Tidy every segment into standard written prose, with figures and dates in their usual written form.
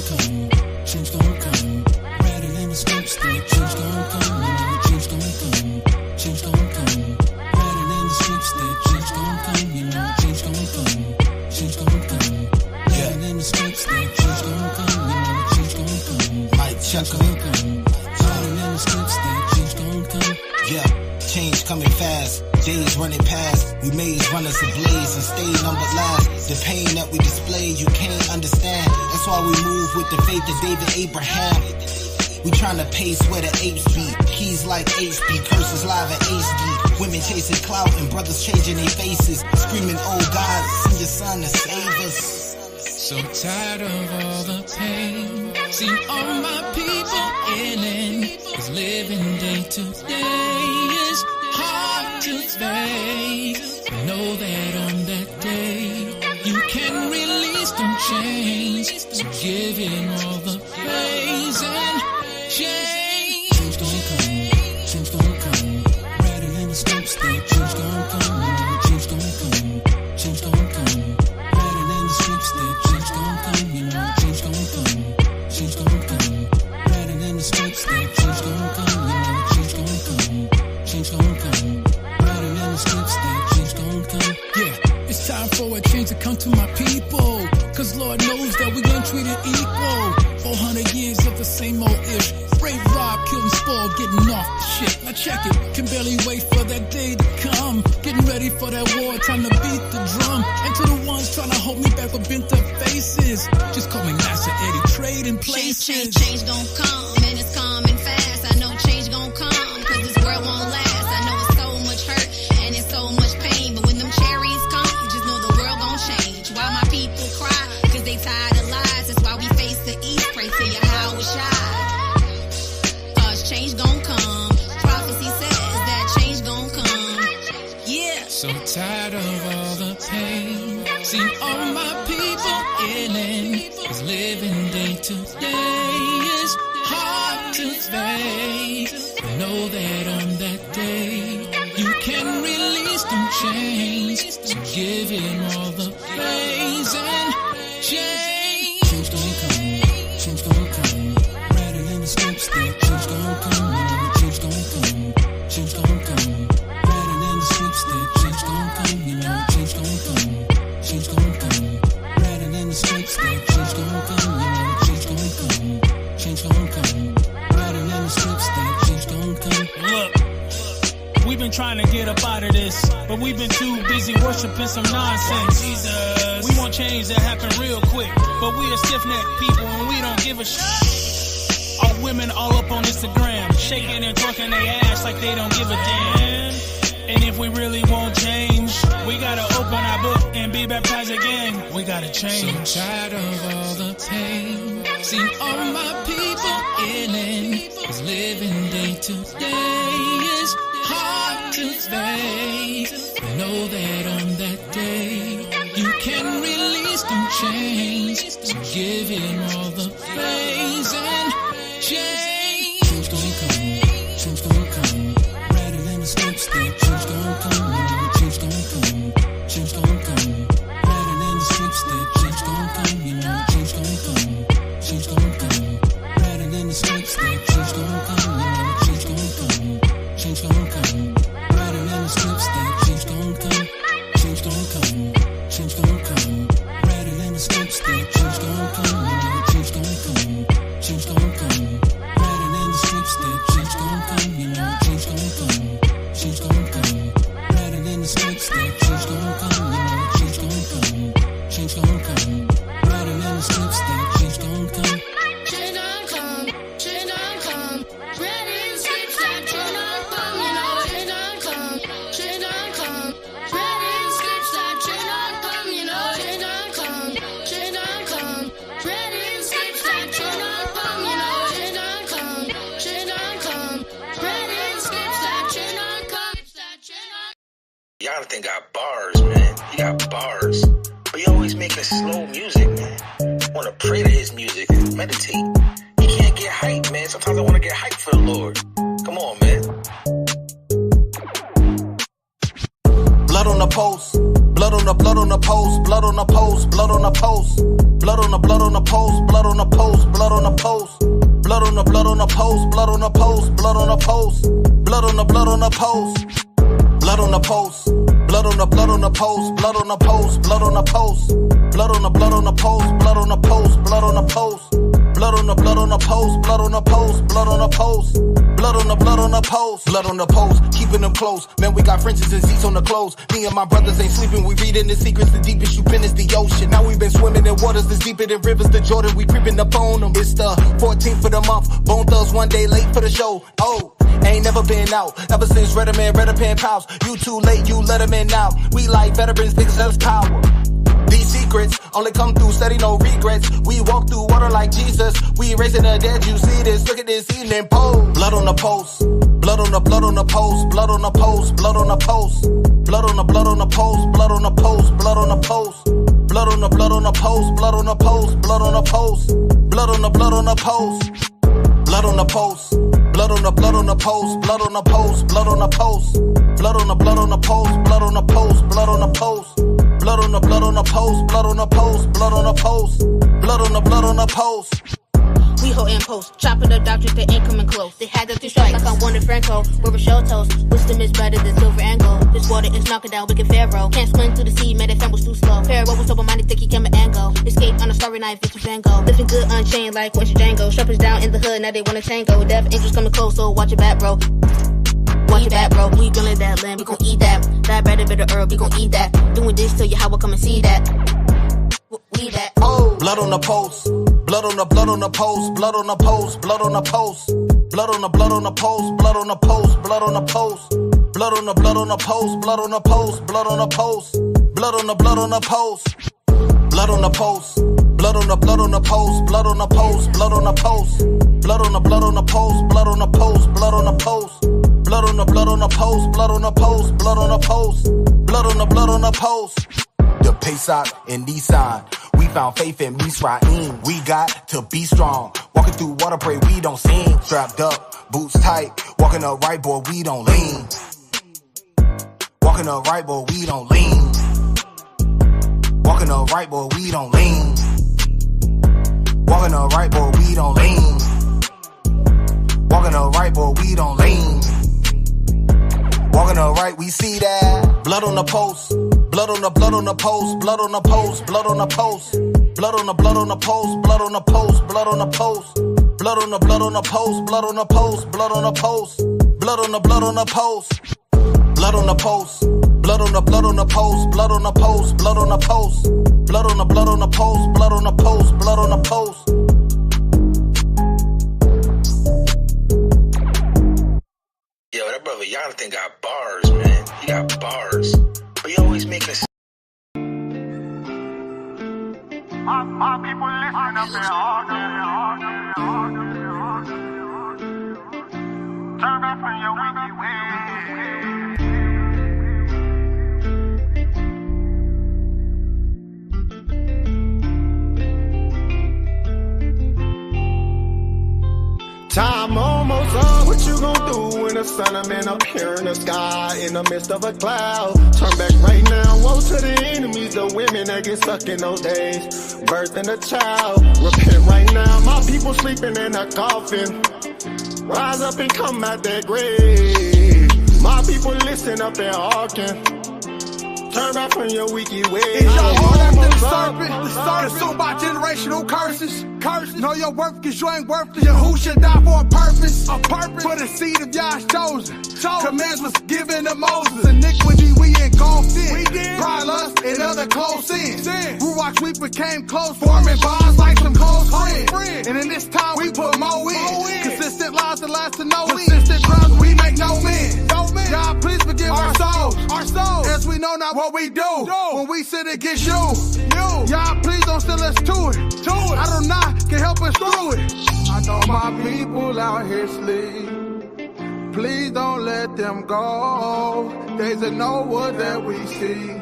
come, change gon' come. Rattle in the scripts that change gon' come, you know, change gon' come, change gon' come. Rattle in the scripts that change gon' come, you know, change gon' come, change gon' come. Rattle in the scripts that change gon' come, you know, change gon' come. Mike check gon' come. Rattle in the scripts that change gon' come. Yeah, change coming fast. Days running past, we maze runners ablaze and stay numbered last. The pain that we display, you can't understand. That's why we move with the faith of David Abraham. We tryna pace where the apes be. Keys like HP, curses live at HD. Women chasing clout and brothers changing their faces. Screaming, oh God, send your son to save us. So tired of all the pain. See all my people in is living day to day. It's hard to face. Know that on that day you can release them chains. So give him all the praise and change. Change gon' come, change gon' come. Rattle in the scripts that change gon' come, change gon' come, change gon' come. Rattle in the scripts that change gon' come, you know, change gon' come, change gon' come. Rattle in the scripts that change gon' come, you know, change gon' come, change gon' come. Rattle in the scripts that change gon' come. Yeah, it's time for a change to come to my people. Cause Lord knows that we ain't treated equal. 400 years of the same old ish. Rape, rob, kill and spoil, getting off the shit. Now check it, can barely wait for that day to come. Getting ready for that war, time to beat the drum. And to the ones trying to hold me back with bent up faces, just call me Master Eddie, trading places. Change gon' come, and it's coming fast. I know change gon' come, cause this world won't last. I know it's so much hurt, and it's so much pain. But when them cherries come, just know the world gon' change. Why my people cry, cause they tired of lies. That's why we face the east, pray to Yahweh Shai. Cause change gon' come, prophecy says that change gon' come. Yeah. So tired of all the pain. See all my people in is living day to day. It's hard to face. Know that on that day you can release them chains. So give him all the praise and change. Change gon' come, change gon' come. Rattle in the scripts that change gon' come, change gon' come, change gon' come. Rattle in the scripts that change gon' come, you know, change gon' come, change gon' come. Rattle in the scripts that change gon' come, you know, change gon' come, change gon' come. Rattle in the scripts that change gon' come. Look, we've been trying to get up out of this, but we've been too busy worshiping some nonsense. Jesus. We want change to happen real quick, but we are stiff-necked people and we don't give a shit. Our women all up on Instagram, shaking and twerking their ass like they don't give a damn. And if we really want change, we gotta open our book and be baptized again. We gotta change. So tired of all the pain. See all my people in is living day to day. It's hard to face. Know that on that day you can release them chains. So give him all the praise and change. Change gon' come, change gon' come. Rattle in the scripts that change gon' come, change gon' come, change gon' come. Rattle in the scripts that change gon' come, you know, change gon' come, change gon' come. Rattle in the scripts that change gon' come, you know, change gon' come, change gon' come. Rattle in the scripts that change gon' come, change gon' come, change gon' come. Rattle in the scripts that change gon' come, you know, change gon' come, change gon' come. Rattle in the scripts that change gon' come, you know, change gon' come, change gon' come. Rattle in the scripts that change gon' come, you know, change gon' come, change gon' come. Rattle in the scripts that change gon' come. Change gon' come, change gon' come. Read in scripts that change gon' come, you know, change gon' come, change gon' come. Read in scripts that change gon' come, you know, change gon' come, change gon' come. Read in scripts that change gon' come, you know, change gon' come, change gon' come. Read in scripts that change gon' come, Jonathan got bars, man. He got bars. But he always making slow music, man. Wanna pray to his music, meditate. He can't get hype, man. Sometimes I wanna get hype for the Lord. Come on, man. Blood on the post, Blood on the post, blood on the post, blood on the post. Blood on the post, blood on the post, blood on the post. Blood on the post, blood on the post, blood on the post. Blood on the post. Blood on the post. Blood on the post, blood on the post, blood on the post. Blood on the post, blood on the post, blood on the post. Blood on the post, blood on the post, blood on the post. Blood on the post, blood on the post, keeping them close. Man, we got fringes and seats on the clothes. Me and my brothers ain't sleeping, we reading the secrets. The deepest you've been is the ocean. Now we been swimming in waters that's deeper than rivers. The Jordan, we creeping up on them. It's the 14th of the month. Bone Thugs one day late for the show. Oh, ain't never been out ever since Red Pals. You too late, you let them in now. We like veterans, niggas that's power. These secrets only come through steady, no regrets. We walk through water like Jesus. We raising the dead, you see this. Look at this evening pose. Blood on the post. Blood on the post. Blood on the post. Blood on the post. Blood on the post. Blood on the post. Blood on the post. Blood on the post. Blood on the post. Blood on the post. Blood on the post. Blood on the post. Blood on the post. Blood on the post. Blood on the post. Blood on the post. Blood on the post. Blood on the post. Blood on the post, blood on the post, blood on the post, blood on the post. We holding post, chopping up doctors, they ain't coming close. They had the 3 strikes like I'm Warner Franco. We're Rochelle toast, wisdom is better than silver and gold. This water is knocking down wicked Pharaoh. Can't swim through the sea, man, that fan was too slow. Pharaoh was sober-minded, think he can and go. Escape on a starry night, Victor Van Gogh. Living good unchained like what's your Django. Strippers down in the hood, now they wanna tango. Death angels coming close, so watch your back, bro. Watch your back, bro. We grilling that lamb, we gon' eat that. That better herb, we gon' eat that. Doing this till your how I come and see that. We that. Oh. Blood on the post. Blood on the post. Blood on the post. Blood on the post. Blood on the post. Blood on the post. Blood on the post. Blood on the post. Blood on the post. Blood on the post. Blood on the post. Blood on the post. Blood on the post. Blood on the post. Blood on the post. Blood on the post. Blood on the post. Blood on the post. Blood on the post, blood on the post, blood on the post, blood on the post. The Pesach and Nissan, we found faith in Misraim. We got to be strong. Walking through water, pray we don't sing. Strapped up, boots tight. Walking upright, boy, we don't lean. Walking upright, boy, we don't lean. Walking upright, boy, we don't lean. Walking upright, boy, we don't lean. Walking upright, boy, we don't lean. Walking upright, we see that. Blood on the post. Blood on the post. Blood on the post. Blood on the post. Blood on the post. Blood on the post. Blood on the post. Blood on the post. Blood on the post. Blood on the post. Blood on the post. Blood on the post. Blood on the post. Blood on the post. Blood on the post. Blood on the post. Blood on the post. Blood on the post. Yo, that brother Jonathan got bars, man. He got bars. But he always making a... My people listen up there all turn back from your wicked ways. Time almost up. What you gon' do when the sun I'm in up here in the sky in the midst of a cloud? Turn back right now. Woe to the enemies, the women that get stuck in those days. Birthing a child. Repent right now. My people sleeping in a coffin. Rise up and come out that grave. My people listen up and hearken. Turn back from your wicked ways. Is your heart after the serpent? Consumed by generational curses. Know your worth cause you ain't worthless. Who should die for a purpose? For the seed of Yah's chosen. Commands was given to Moses. Iniquity we engulfed in. Pride, lust, and other close sins. Ruach we became close, forming bonds like some close friends. And in this time we put more in. Consistent lives that last to no end. Consistent drugs we make no men. God please forgive our souls. As we know not what we do when we sin against you. Y'all please don't send us to it. I do not can help us through it. I know my people out here sleep. Please don't let them go. They know what that we see.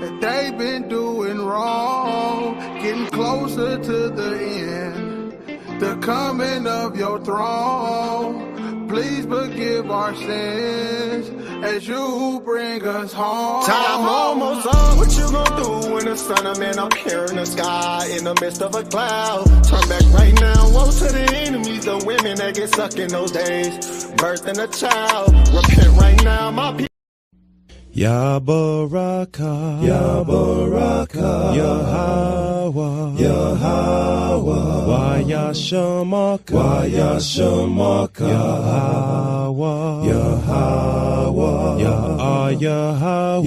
That they've been doing wrong. Getting closer to the end. The coming of your throne. please forgive our sins as you bring us home. Time almost up. What you gonna do when the sun of man up here in the sky in the midst of a cloud? Turn back right now. Woe to the enemies, the women that get stuck in those days. Birthing a child. Repent right now, my people. Ya Baraka, Ya Baraka, Yahweh, Yahweh, Waya Shamaka, Waya Shamaka, Yahweh, Yahweh, Yahweh,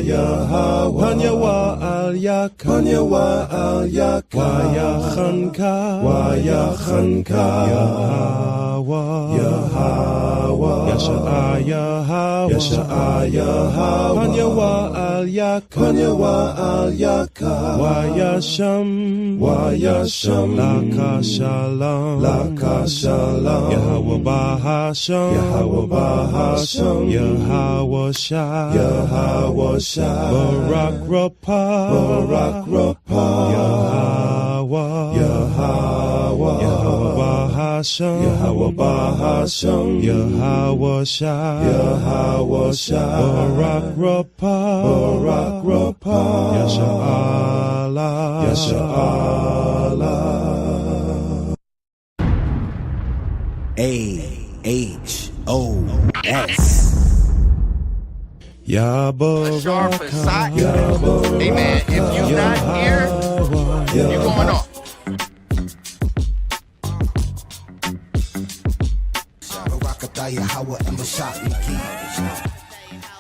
Yahweh, Panyawa al Yak, Panyawa al Yak, Waya Khanka, Waya Khanka, Yahweh, Yahweh, Yasha Yahweh, Yasha Yahweh. Panyawa al Yak, Panyawa al Yak, Wayasham, Wayasham, Laka Shalom, Laka Shalom, Yahweh Bahasham, Yahweh Bahasham, Yahweh Shah, Yahweh Shah, Barak Rapah, Barak Rapah, Yahweh, Yahweh, Yahweh Bahasham, Yahweh Bahasham, Yahweh Shah, Yahweh Shah, Barak Rapah, Barak Rapah, Yasha Allah, Yasha Allah. AHOS. Ya Baraka, Ya Baraka. Hey man, if you're not here, you're going off.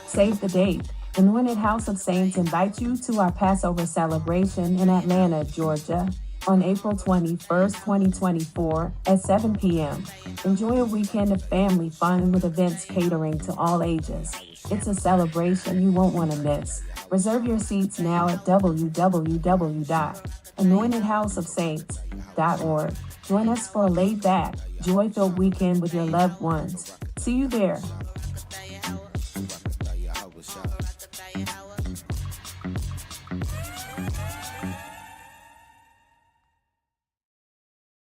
Save the date. Anointed House of Saints invites you to our Passover celebration in Atlanta, Georgia, on April 21st, 2024 at 7 p.m. Enjoy a weekend of family fun with events catering to all ages. It's a celebration you won't want to miss. Reserve your seats now at www.anointedhouseofsaints.org. Join us for a laid-back, joy-filled weekend with your loved ones. See you there.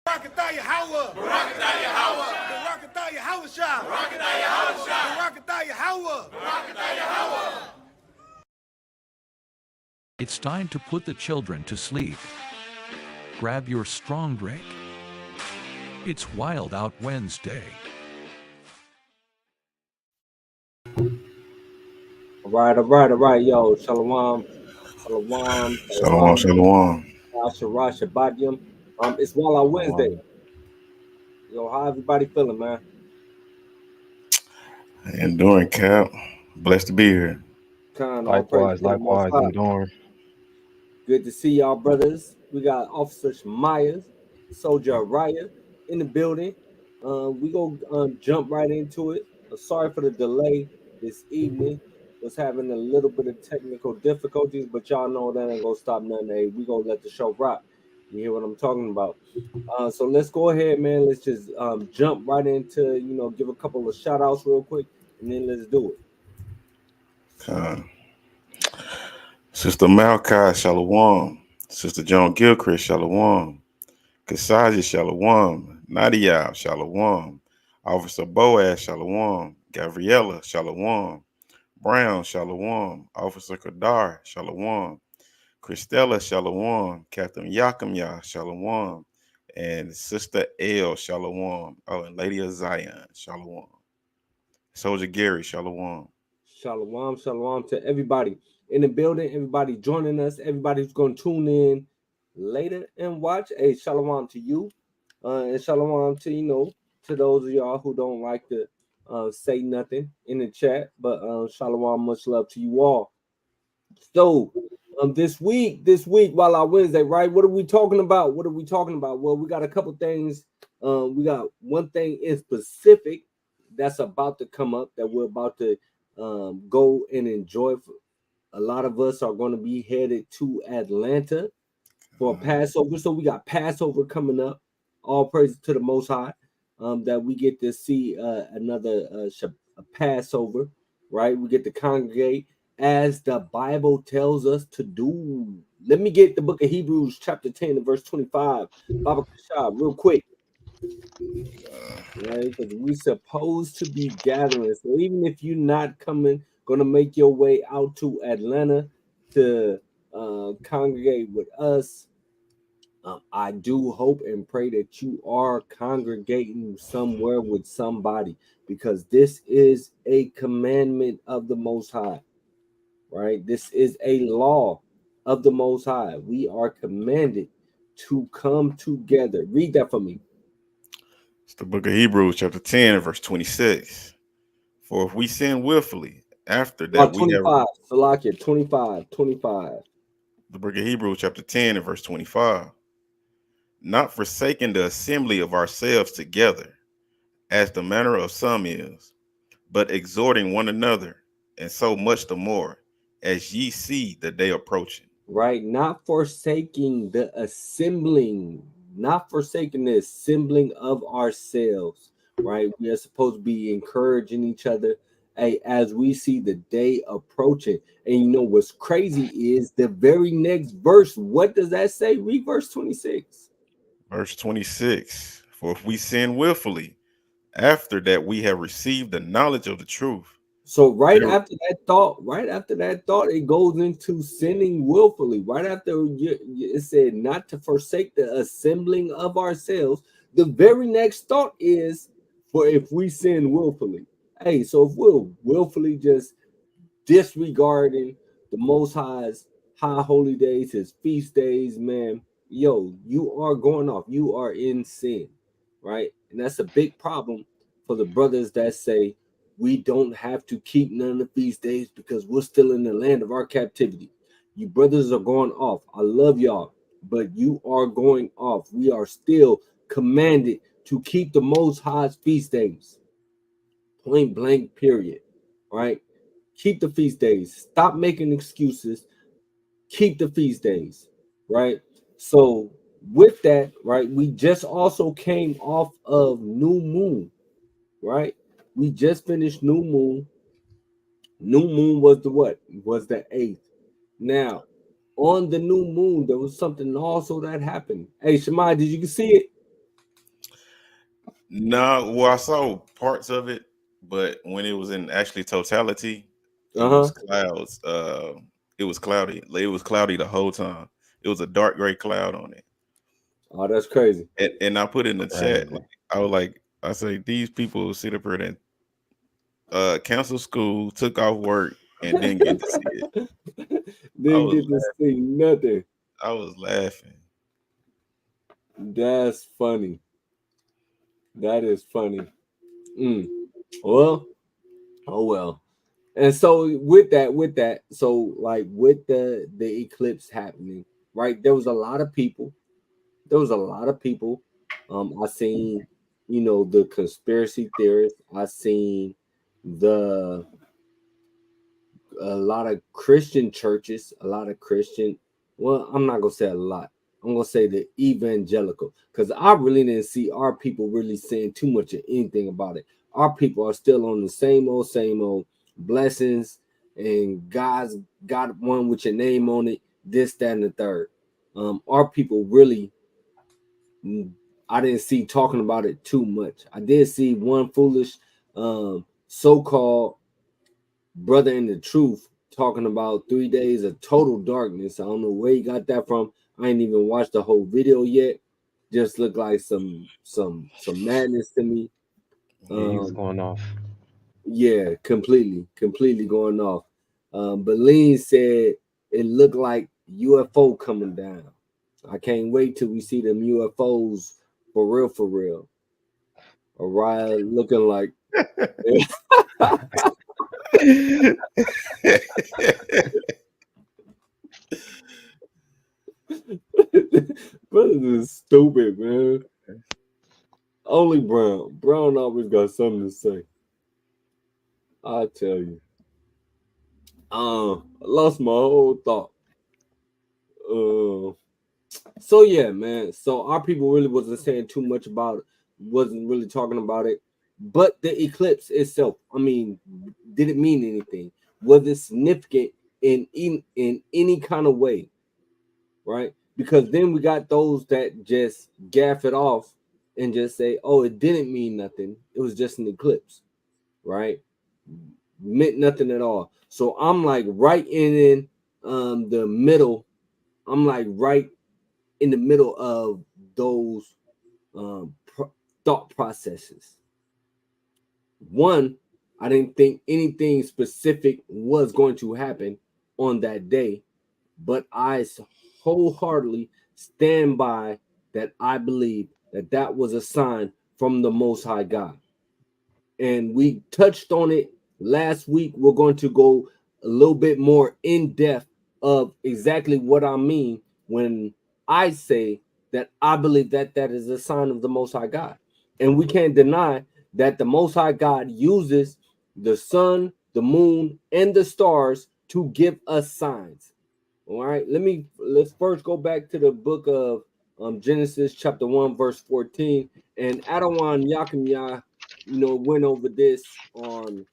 Barakatah Yahweh. Barakatah Yahweh. Barakatah Yahweh. Barakatah Yahweh. Barakatah Yahweh. Barakatah Yahweh. It's time to put the children to sleep. Grab your strong drink. It's Wild Out Wednesday. All right, yo, shalom, Shalom. Shabbat yom. It's Wild Out Wednesday. Yo, how everybody feeling, man? Enduring, Cap. Blessed to be here. Likewise, enduring. Good to see y'all, brothers. We got Officer Myers, Soldier Raya in the building. We go jump right into it. Sorry for the delay this evening. Was having a little bit of technical difficulties, but y'all know that ain't gonna stop nothing. Hey, we gonna let the show rock. You hear what I'm talking about? So let's go ahead, man. Let's just jump right into, give a couple of shout outs real quick, and then let's do it. Sister Malachi, Shalom. Sister Joan Gilchrist, Shalom. Kasaji, Shalom. Nadia, Shalom. Officer Boaz, Shalom. Gabriella, Shalom. Brown, Shalom. Officer Kadar, Shalom. Christella, Shalom. Captain Yakamya, Shalom. And Sister L, Shalom. Oh, and Lady of Zion, Shalom. Soldier Gary, Shalom. Shalom to everybody in the building, everybody joining us, everybody who's going to tune in later and watch. Hey, shalom to you. And shalom to, to those of y'all who don't like to say nothing in the chat, but shalom, much love to you all. So this week, Wild Out Wednesday, right? What are we talking about? Well, we got a couple things. We got one thing in specific that's about to come up that we're about to go and enjoy. A lot of us are going to be headed to Atlanta for Passover. So we got Passover coming up. All praise to the Most High. That we get to see another Passover, right? We get to congregate as the Bible tells us to do. Let me get the book of Hebrews chapter 10 and verse 25. Baba Kashab, real quick. Right? Because we're supposed to be gathering. So even if you're not gonna make your way out to Atlanta to congregate with us, I do hope and pray that you are congregating somewhere with somebody, because this is a commandment of the Most High, right? This is a law of the Most High. We are commanded to come together. Read that for me. It's the book of Hebrews, chapter 10, verse 26. For if we sin willfully, after that 25, Salakia, 25. The book of Hebrews, chapter 10, and verse 25. Not forsaking the assembly of ourselves together, as the manner of some is, but exhorting one another, and so much the more, as ye see the day approaching. Right, not forsaking the assembling, of ourselves, right? We are supposed to be encouraging each other, as we see the day approaching. And you know what's crazy is the very next verse. What does that say? Read verse 26. Verse 26. For if we sin willfully, after that we have received the knowledge of the truth. So right after that thought, it goes into sinning willfully. Right after it said not to forsake the assembling of ourselves, the very next thought is, for if we sin willfully. Hey, so if we're willfully just disregarding the Most High's high holy days, his feast days, man, yo, you are going off. You are in sin, right? And that's a big problem for the brothers that say we don't have to keep none of the feast days because we're still in the land of our captivity. You brothers are going off. I love y'all, but you are going off. We are still commanded to keep the Most High's feast days. Point blank, period. Right? Keep the feast days. Stop making excuses. Keep the feast days. Right? So with that, right, we just also came off of New Moon. Right? We just finished New Moon. New Moon was the what? Was the 8th. Now, on the New Moon, there was something also that happened. Hey, Shemai, did you see it? No, well, I saw parts of it, but when it was in actually totality, it was clouds. It was cloudy. It was cloudy the whole time. It was a dark gray cloud on it. Oh, that's crazy. And I put in the chat, I say these people sit up here and canceled school, took off work, and didn't get to see it. Didn't get to see nothing. I was laughing. That's funny. That is funny. Well, oh well. And so with that, so like with the eclipse happening, right? There was a lot of people. I seen, the conspiracy theorists. I seen a lot of Christian churches, well, I'm not gonna say a lot. I'm gonna say the evangelical, because I really didn't see our people really saying too much of anything about it. Our people are still on the same old blessings, and God's got one with your name on it, this, that, and the third. Our people really, I didn't see talking about it too much. I did see one foolish so-called brother in the truth talking about 3 days of total darkness. I don't know where he got that from. I ain't even watched the whole video yet. Just looked like some madness to me. Yeah, he's going off. Yeah, completely going off. But Lean said it looked like UFO coming down. I can't wait till we see them UFOs for real. Orion looking like Brothers is stupid, man. Only Brown. Brown always got something to say. I tell you. I lost my whole thought. So yeah, man. So our people really wasn't saying too much about it, wasn't really talking about it. But the eclipse itself, I mean, did it mean anything? Was it significant in any kind of way? Right? Because then we got those that just gaff it off and just say, oh, it didn't mean nothing. It was just an eclipse, right? Meant nothing at all. So I'm like right in the middle. I'm like right in the middle of those thought processes. One, I didn't think anything specific was going to happen on that day, but I wholeheartedly stand by that. I believe that that was a sign from the Most High God. And we touched on it last week. We're going to go a little bit more in depth of exactly what I mean when I say that I believe that that is a sign of the Most High God. And we can't deny that the Most High God uses the sun, the moon, and the stars to give us signs. All right, let's first go back to the book of Genesis chapter 1 verse 14. And Adawan Yakimya, went over this on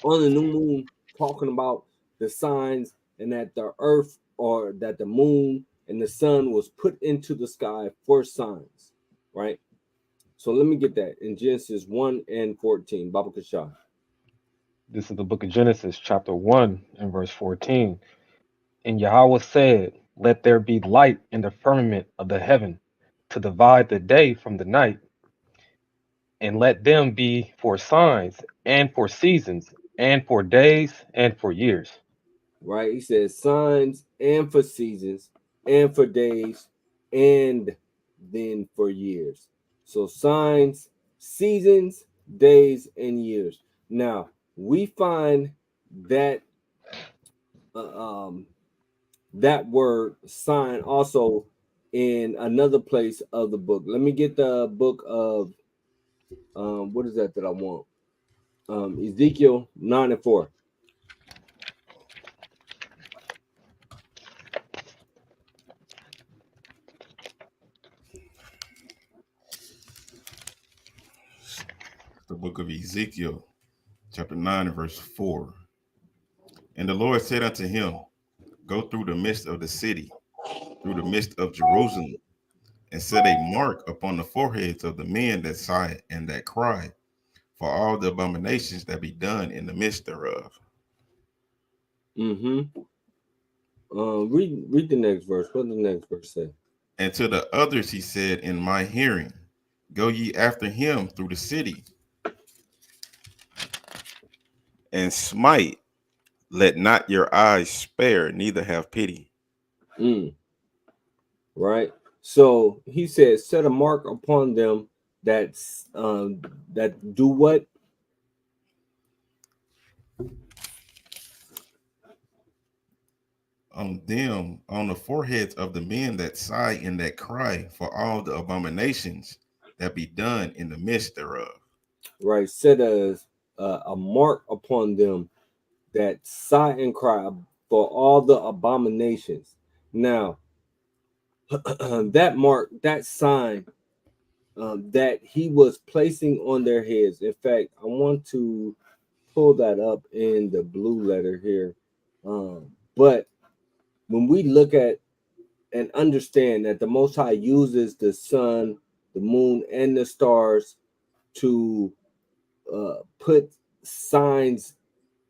the new moon, talking about the signs, and that the earth, or that the moon and the sun was put into the sky for signs, right? So let me get that in Genesis 1 and 14. Baba Kashah. This is the book of Genesis, chapter 1 and verse 14. And Yahweh said, let there be light in the firmament of the heaven to divide the day from the night, and let them be for signs and for seasons and for days and for years. Right? He says signs and for seasons and for days and then for years. So signs, seasons, days, and years. Now we find that that word sign also in another place of the book. Let me get the book of what is that I want? Ezekiel 9 and 4. The book of Ezekiel, chapter 9 and verse 4. And the Lord said unto him, go through the midst of the city, through the midst of Jerusalem, and set a mark upon the foreheads of the men that sigh and that cry, for all the abominations that be done in the midst thereof. Read the next verse. What does the next verse say? And to the others he said in my hearing, go ye after him through the city, and smite, let not your eyes spare, neither have pity. Right. So he said, set a mark upon them that's that do what? On them, on the foreheads of the men that sigh and that cry, for all the abominations that be done in the midst thereof. Right. Set a mark upon them that sigh and cry for all the abominations. Now, that mark, that sign that he was placing on their heads. In fact, I want to pull that up in the blue letter here. But when we look at and understand that the Most High uses the sun, the moon, and the stars to put signs,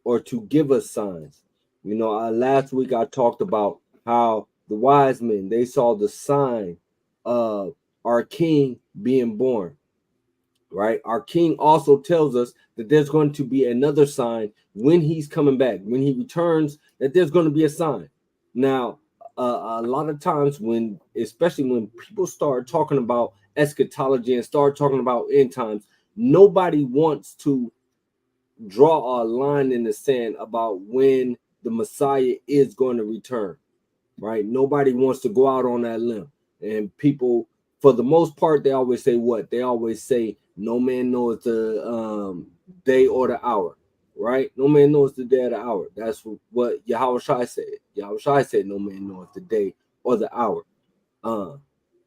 or to give us signs. Last week I talked about how the wise men, they saw the sign of our king being born, right? Our king also tells us that there's going to be another sign when he's coming back, when he returns, that there's going to be a sign. Now, a lot of times especially when people start talking about eschatology and start talking about end times, nobody wants to draw a line in the sand about when the Messiah is going to return, right? Nobody wants to go out on that limb. And people, for the most part, they always say what? They always say, no man knows the day or the hour, right? No man knows the day or the hour. That's what Yahweh Shai said. Yahweh Shai said, no man knows the day or the hour.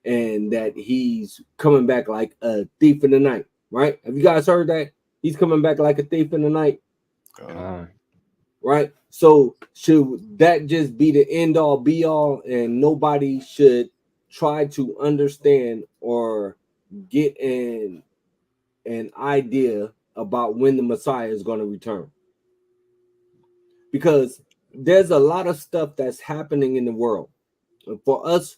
And that he's coming back like a thief in the night, right? Have you guys heard that? He's coming back like a thief in the night. Right? So should that just be the end all be all, and nobody should try to understand or get an idea about when the Messiah is going to return. Because there's a lot of stuff that's happening in the world. For us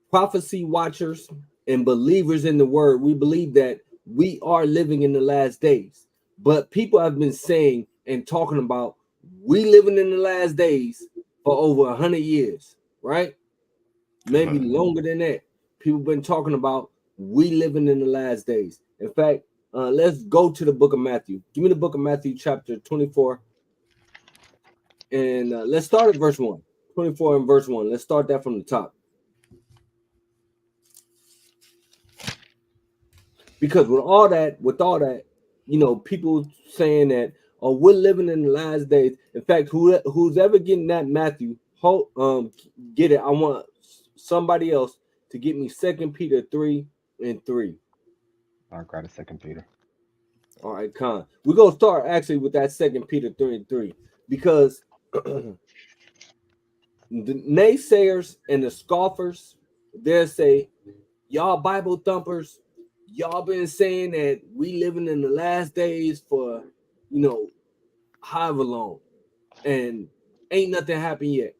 prophecy watchers and believers in the word, we believe that we are living in the last days. But people have been saying and talking about we living in the last days for over 100 years, right? Maybe longer than that. People been talking about we living in the last days. In fact, let's go to the book of Matthew. Give me the book of Matthew, chapter 24. And let's start at verse 1. 24 and verse 1. Let's start that from the top. Because with all that, you know, people saying that, oh, we're living in the last days. In fact, who's ever getting that Matthew, get it. I want somebody else to get me 2 Peter 3:3. I got a 2 Peter. All right, Con. We're gonna start actually with that 2 Peter 3:3 because the naysayers and the scoffers, they'll say, y'all Bible thumpers, y'all been saying that we living in the last days for, you know, however long, and ain't nothing happened yet.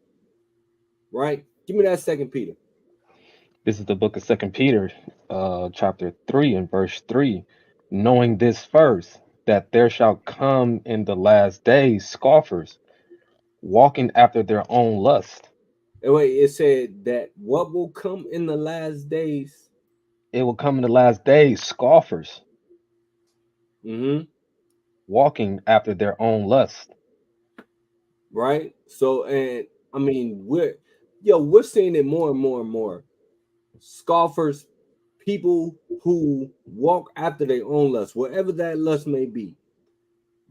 Right? Give me that 2 Peter. This is the book of 2 Peter, chapter 3 and verse 3. Knowing this first, that there shall come in the last days scoffers, walking after their own lust. And wait, it said that what will come in the last days? It will come in the last days scoffers, walking after their own lust. Right? So, and I mean, we're seeing it more and more and more. Scoffers, people who walk after their own lust, whatever that lust may be.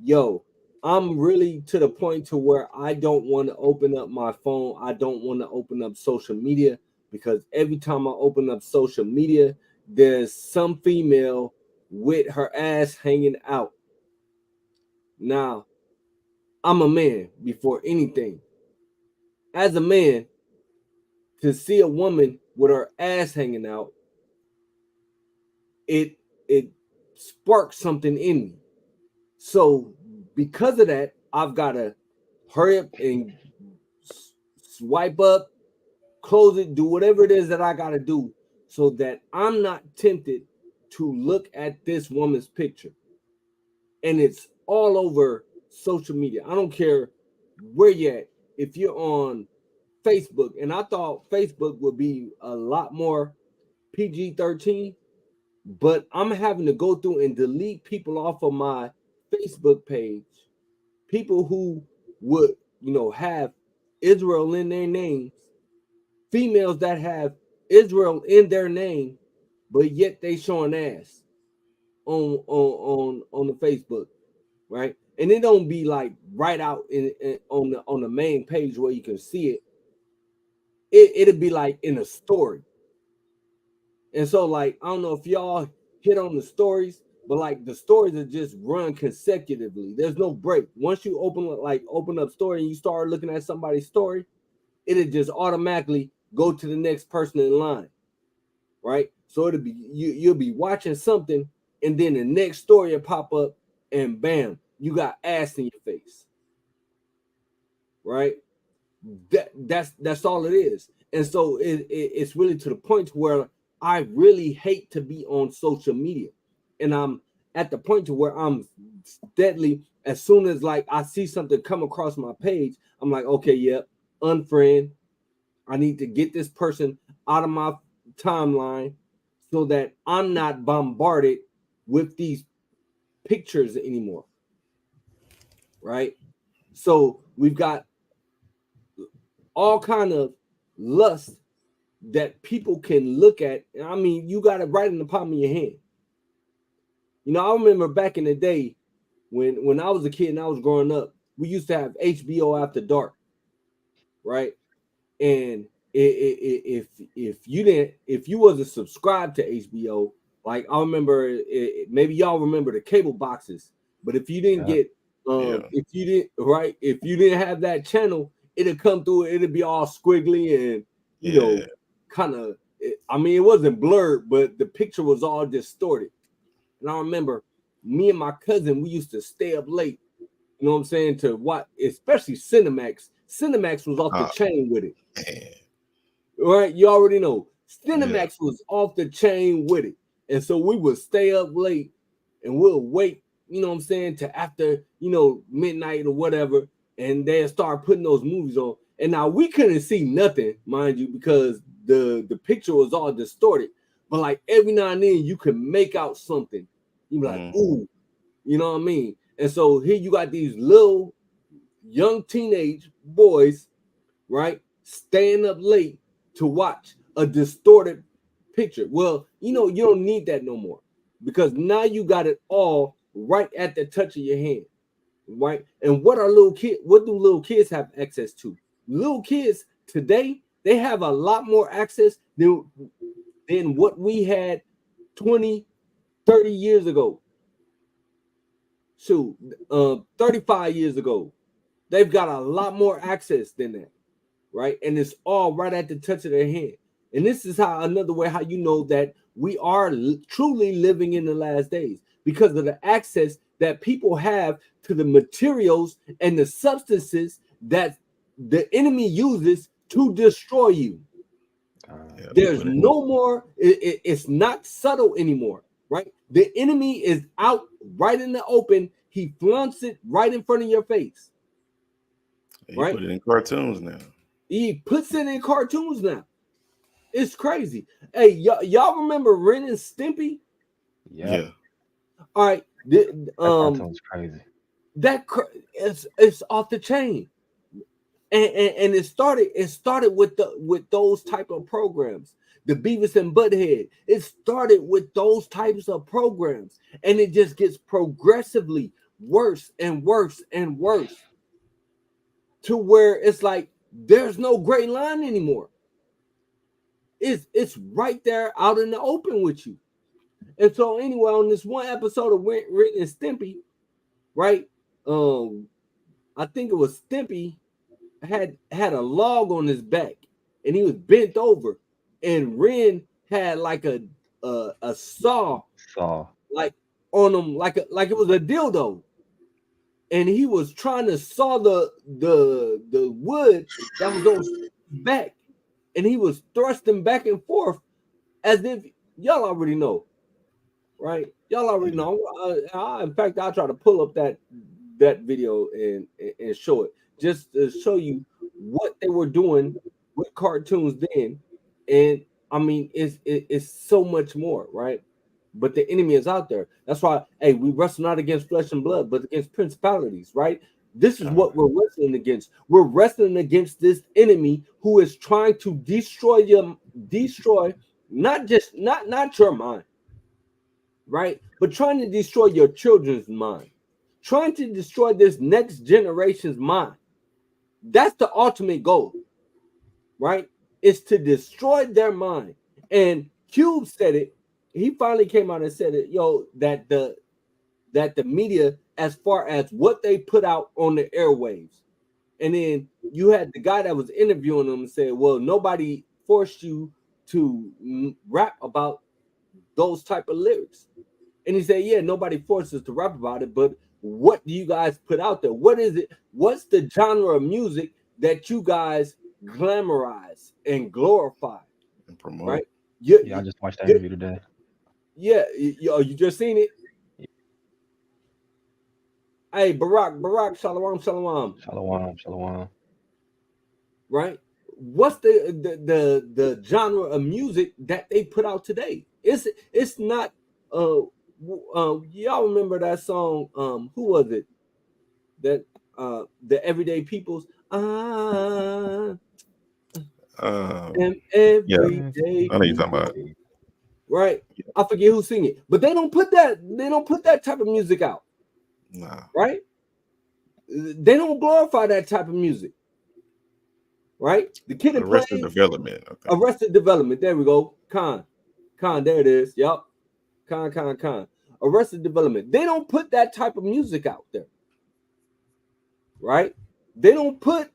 Yo, I'm really to the point to where I don't want to open up my phone. I don't want to open up social media because every time I open up social media, there's some female with her ass hanging out. Now, I'm a man before anything. As a man, to see a woman with her ass hanging out, it sparks something in me. So because of that, I've got to hurry up and swipe up, close it, do whatever it is that I got to do so that I'm not tempted to look at this woman's picture. And it's all over social media. I don't care where you're at. If you're on Facebook, and I thought Facebook would be a lot more PG-13, but I'm having to go through and delete people off of my Facebook page, people who would, you know, have Israel in their names, females that have Israel in their name, but yet they showing ass on the Facebook, right? And it don't be like right out on the main page where you can see it. It'll be like in a story. And so, like, I don't know if y'all hit on the stories, but like the stories are just run consecutively. There's no break. Once you open up story and you start looking at somebody's story, it'll just automatically go to the next person in line, right? So it'll be you'll be watching something, and then the next story will pop up, and bam, you got ass in your face, right? That's all it is. And so it's really to the point where I really hate to be on social media, and I'm at the point to where I'm steadily, as soon as like I see something come across my page, I'm like, okay, yep, unfriend. I need to get this person out of my timeline so that I'm not bombarded with these pictures anymore, right? So we've got all kind of lust that people can look at. I mean, you got it right in the palm of your hand. You know, I remember back in the day when I was a kid and I was growing up, we used to have HBO After Dark, right? And if you wasn't subscribed to HBO, like I remember, maybe y'all remember the cable boxes, but if you didn't get, if you didn't have that channel, it'll come through, it'll be all squiggly and you know, kind of I mean, it wasn't blurred, but the picture was all distorted. And I remember me and my cousin, we used to stay up late, you know what I'm saying, to watch, especially Cinemax. Cinemax was off the chain with it. Man. Right? You already know. Cinemax was off the chain with it. And so we would stay up late and we'll wait, you know what I'm saying, to after, you know, midnight or whatever, and then start putting those movies on. And now we couldn't see nothing, mind you, because the picture was all distorted. But like every now and then you could make out something. You be like, ooh, you know what I mean? And so here you got these little young teenage boys, right, staying up late to watch a distorted picture. Well, you know, you don't need that no more, because now you got it all right at the touch of your hand, right? And what do little kids have access to? Little kids today, they have a lot more access than what we had 20, 30 years ago. Shoot, 35 years ago. They've got a lot more access than that, right? And it's all right at the touch of their hand. And this is another way how you know that we are truly living in the last days, because of the access that people have to the materials and the substances that the enemy uses to destroy you. There's no more, it's not subtle anymore, right? The enemy is out right in the open. He flaunts it right in front of your face. He put it in cartoons now. He puts it in cartoons now. It's crazy. Hey, y'all remember Ren and Stimpy? Yeah. All right. That cartoon's crazy. It's off the chain. And it started with those type of programs. The Beavis and Butthead. It started with those types of programs, and it just gets progressively worse and worse and worse, to where it's like there's no gray line anymore. It's right there out in the open with you. And so anyway, on this one episode of Ren and Stimpy, right? I think it was Stimpy had a log on his back, and he was bent over, and Ren had like a saw like on him, like it was a dildo, and he was trying to saw the wood that was on his back, and he was thrusting back and forth as if y'all already know, right? Y'all already know. In fact, I'll try to pull up that video and show it, just to show you what they were doing with cartoons then. And I mean, it's so much more, right? But the enemy is out there. That's why, hey, we wrestle not against flesh and blood, but against principalities, right? This is what we're wrestling against. We're wrestling against this enemy who is trying to destroy not your mind, right? But trying to destroy your children's mind, trying to destroy this next generation's mind. That's the ultimate goal, right? It's to destroy their mind. And Cube said it. He finally came out and said it, that the media, as far as what they put out on the airwaves. And then you had the guy that was interviewing them and said, well, nobody forced you to rap about those type of lyrics. And he said, yeah, nobody forced us to rap about it, but what do you guys put out there? What is it? What's the genre of music that you guys glamorize and glorify and promote? Right? I just watched that interview today. Yeah, you just seen it? Hey, Barak, shalom. Shalom. Right? What's the genre of music that they put out today? It's not. Y'all remember that song? Who was it? That the Everyday Peoples. Yeah, I know Everyday. you're talking about. Right? I forget who sing it, but they don't put that type of music out. Nah. Right? They don't glorify that type of music. Right? The kid Arrested Development. Okay. Arrested Development. There we go. Khan. There it is. Yep. Khan. Arrested Development. They don't put that type of music out there. Right? They don't put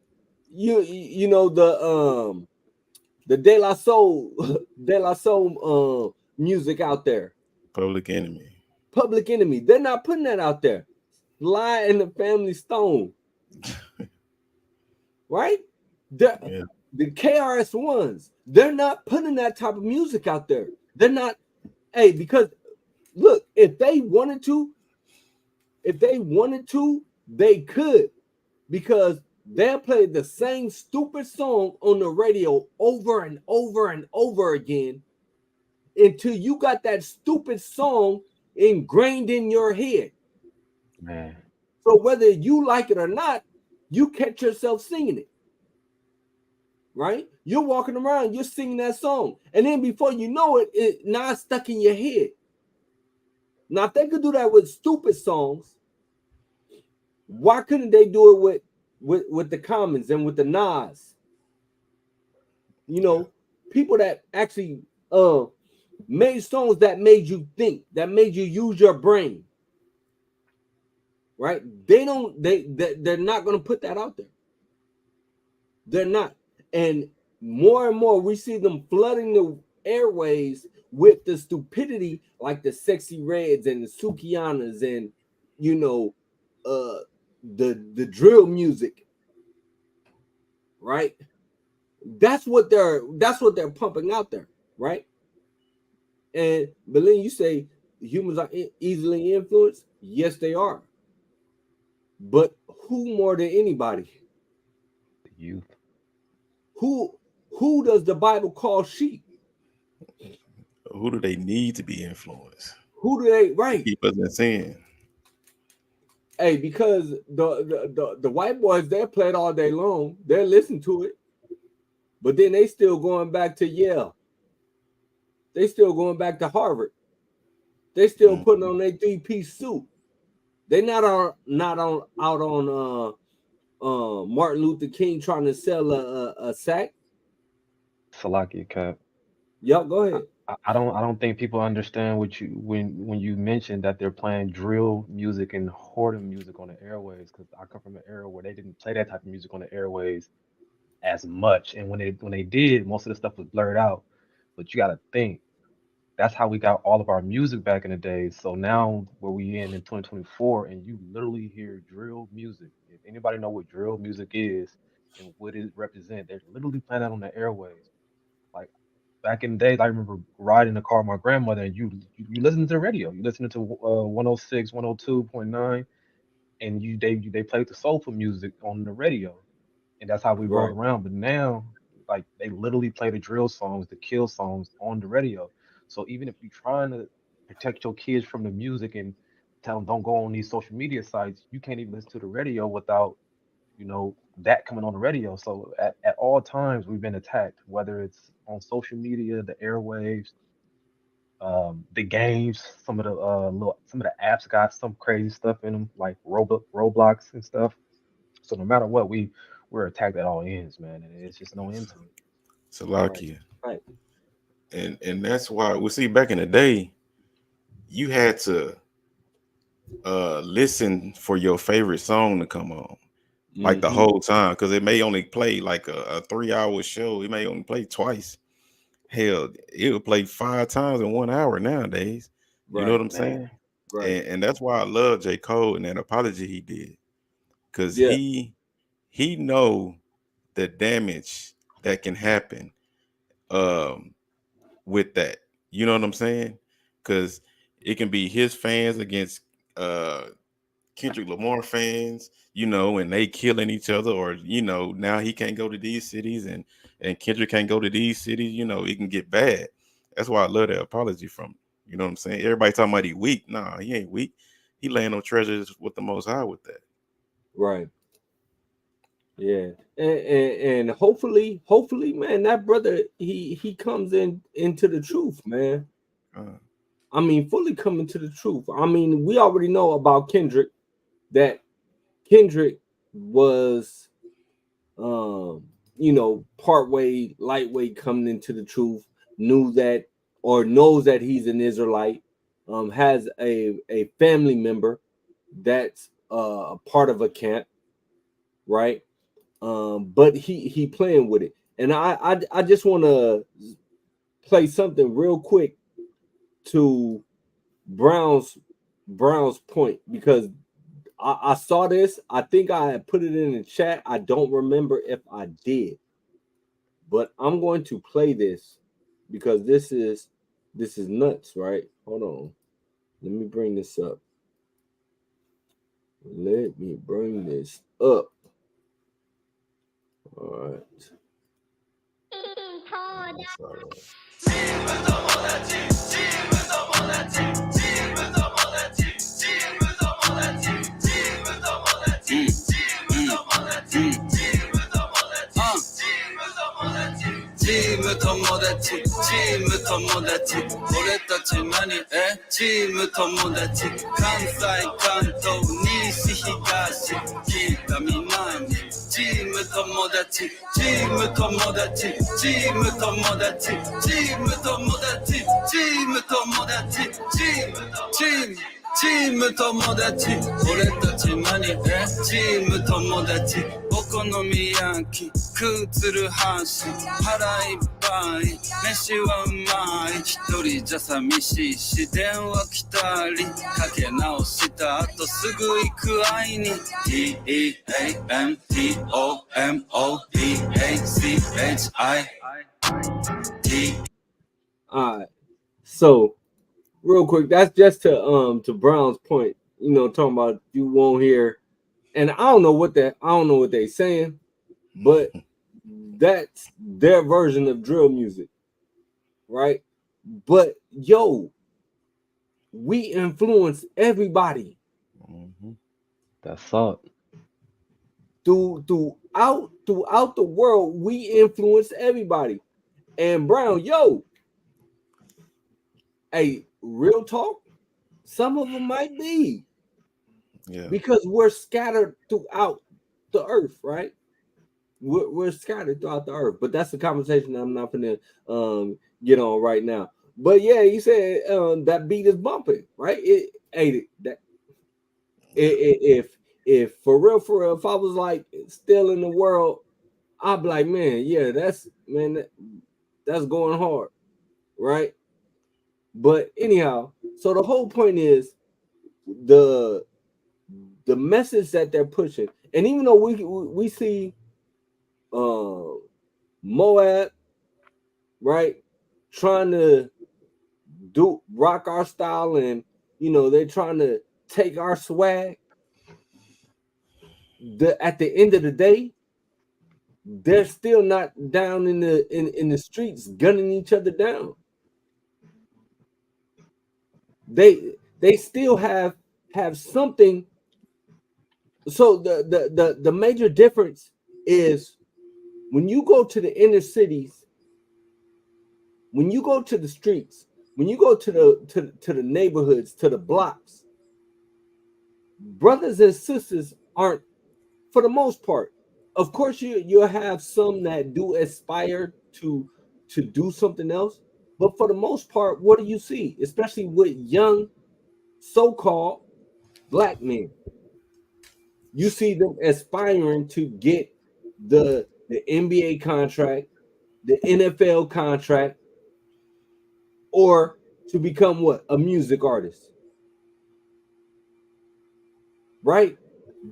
the the De La Soul music out there. Public Enemy. Public Enemy. They're not putting that out there. Sly and the Family Stone. Right? The KRS-Ones, they're not putting that type of music out there. They're not, because look, if they wanted to, they could, because they'll play the same stupid song on the radio over and over and over again until you got that stupid song ingrained in your head. Man. So whether you like it or not, you catch yourself singing it. Right? You're walking around, you're singing that song. And then before you know it, it's now stuck in your head. Now, if they could do that with stupid songs, why couldn't they do it with the Commons and with the Nas? You know, people that actually made songs that made you think, that made you use your brain. Right? They're not going to put that out there. They're not. And more we see them flooding the airways with the stupidity, like the Sexy Reds and the Sukianas and, you know, the drill music. Right? That's what they're pumping out there, right? And Berlin, you say humans are easily influenced? Yes, they are. But who more than anybody? The youth. Who does the Bible call sheep? Who do they need to be influenced? Who do they keep us in sin? Hey, because the white boys, they play it all day long. They listen to it. But then they still going back to Yale. They still going back to Harvard. They still putting on their 3-piece suit. They not out on Martin Luther King trying to sell a sack. Salakia Cap. Yep, go ahead. I don't think people understand what you when you mentioned that they're playing drill music and whoredom music on the airways, because I come from an era where they didn't play that type of music on the airways as much, and when they did, most of the stuff was blurred out. But you got to think, that's how we got all of our music back in the day. So now where we in 2024, and you literally hear drill music. If anybody know what drill music is and what it represents, they're literally playing that on the airways. Like back in the days, I remember riding in the car with my grandmother, and you listen to the radio, you listen to 106, 102.9, and they played the soulful music on the radio, and that's how we rode around. But now, like, they literally play the drill songs, the kill songs on the radio. So even if you're trying to protect your kids from the music and tell them don't go on these social media sites, you can't even listen to the radio without, you know, that coming on the radio. So at all times we've been attacked, whether it's on social media, the airwaves, the games. Some of the apps got some crazy stuff in them, like Roblox and stuff. So no matter what, we're attacked at all ends, man, and it's just no end to it. Salakia. Right. And that's why we see back in the day, you had to listen for your favorite song to come on, like the whole time, because it may only play like a 3-hour show. It may only play twice. Hell, it would play 5 times in 1 hour nowadays. You know what I'm saying? Right. And that's why I love J. Cole and that apology he did, because he know the damage that can happen with that. You know what I'm saying? Because it can be his fans against Kendrick Lamar fans, you know, and they killing each other, or, you know, now he can't go to these cities and Kendrick can't go to these cities. You know, it can get bad. That's why I love that apology from him. You know what I'm saying? Everybody talking about he weak. Nah, he ain't weak. He laying on treasures with the Most High with that. Right. Yeah. And hopefully, man, that brother, he comes into the truth, man. I mean, fully coming to the truth. I mean, we already know about Kendrick, that Kendrick was, you know, partway, lightweight coming into the truth, knows that he's an Israelite, has a family member that's part of a camp, right? But he playing with it. And I just want to play something real quick to Brown's point, because I saw this. I think I had put it in the chat. I don't remember if I did, but I'm going to play this because this is nuts, right? Hold on. Let me bring this up. Let me bring this up. All right.チーム友達、チーム友達、俺たち何チーム友達、関西関東西東北南、チーム友達、チーム友達、チーム友達、チーム友達、チーム友達、チーム友達、俺たち何チーム友達、お好み焼き食うつる箸、腹いっぱい飯はうまい、一人じゃ寂しいし電話来たりかけ直した後すぐ行く会いに TEAMTOMODACHI Alright, so real quick, that's just to Brown's point, you know, talking about you won't hear, and I don't know what they saying, but that's their version of drill music, right? But yo, we influence everybody. That's up. Throughout the world, we influence everybody. And Brown, yo, hey, real talk, some of them might be, because we're scattered throughout the earth, right? We're scattered throughout the earth, but that's the conversation that I'm not gonna get on right now. But yeah, you said that beat is bumping, right? If for real, if I was like still in the world, I'd be like, man, yeah, that's going hard, right? But anyhow, so the whole point is the message that they're pushing, and even though we see Moab, right, trying to rock our style, and you know they're trying to take our swag. At the end of the day, they're still not down in the streets gunning each other down. They still have something. So the major difference is when you go to the inner cities, when you go to the streets, when you go to the neighborhoods, to the blocks, brothers and sisters aren't, for the most part. Of course, you'll have some that do aspire to do something else, but for the most part, what do you see? Especially with young so-called black men, you see them aspiring to get the NBA contract, the NFL contract, or to become what? A music artist. Right?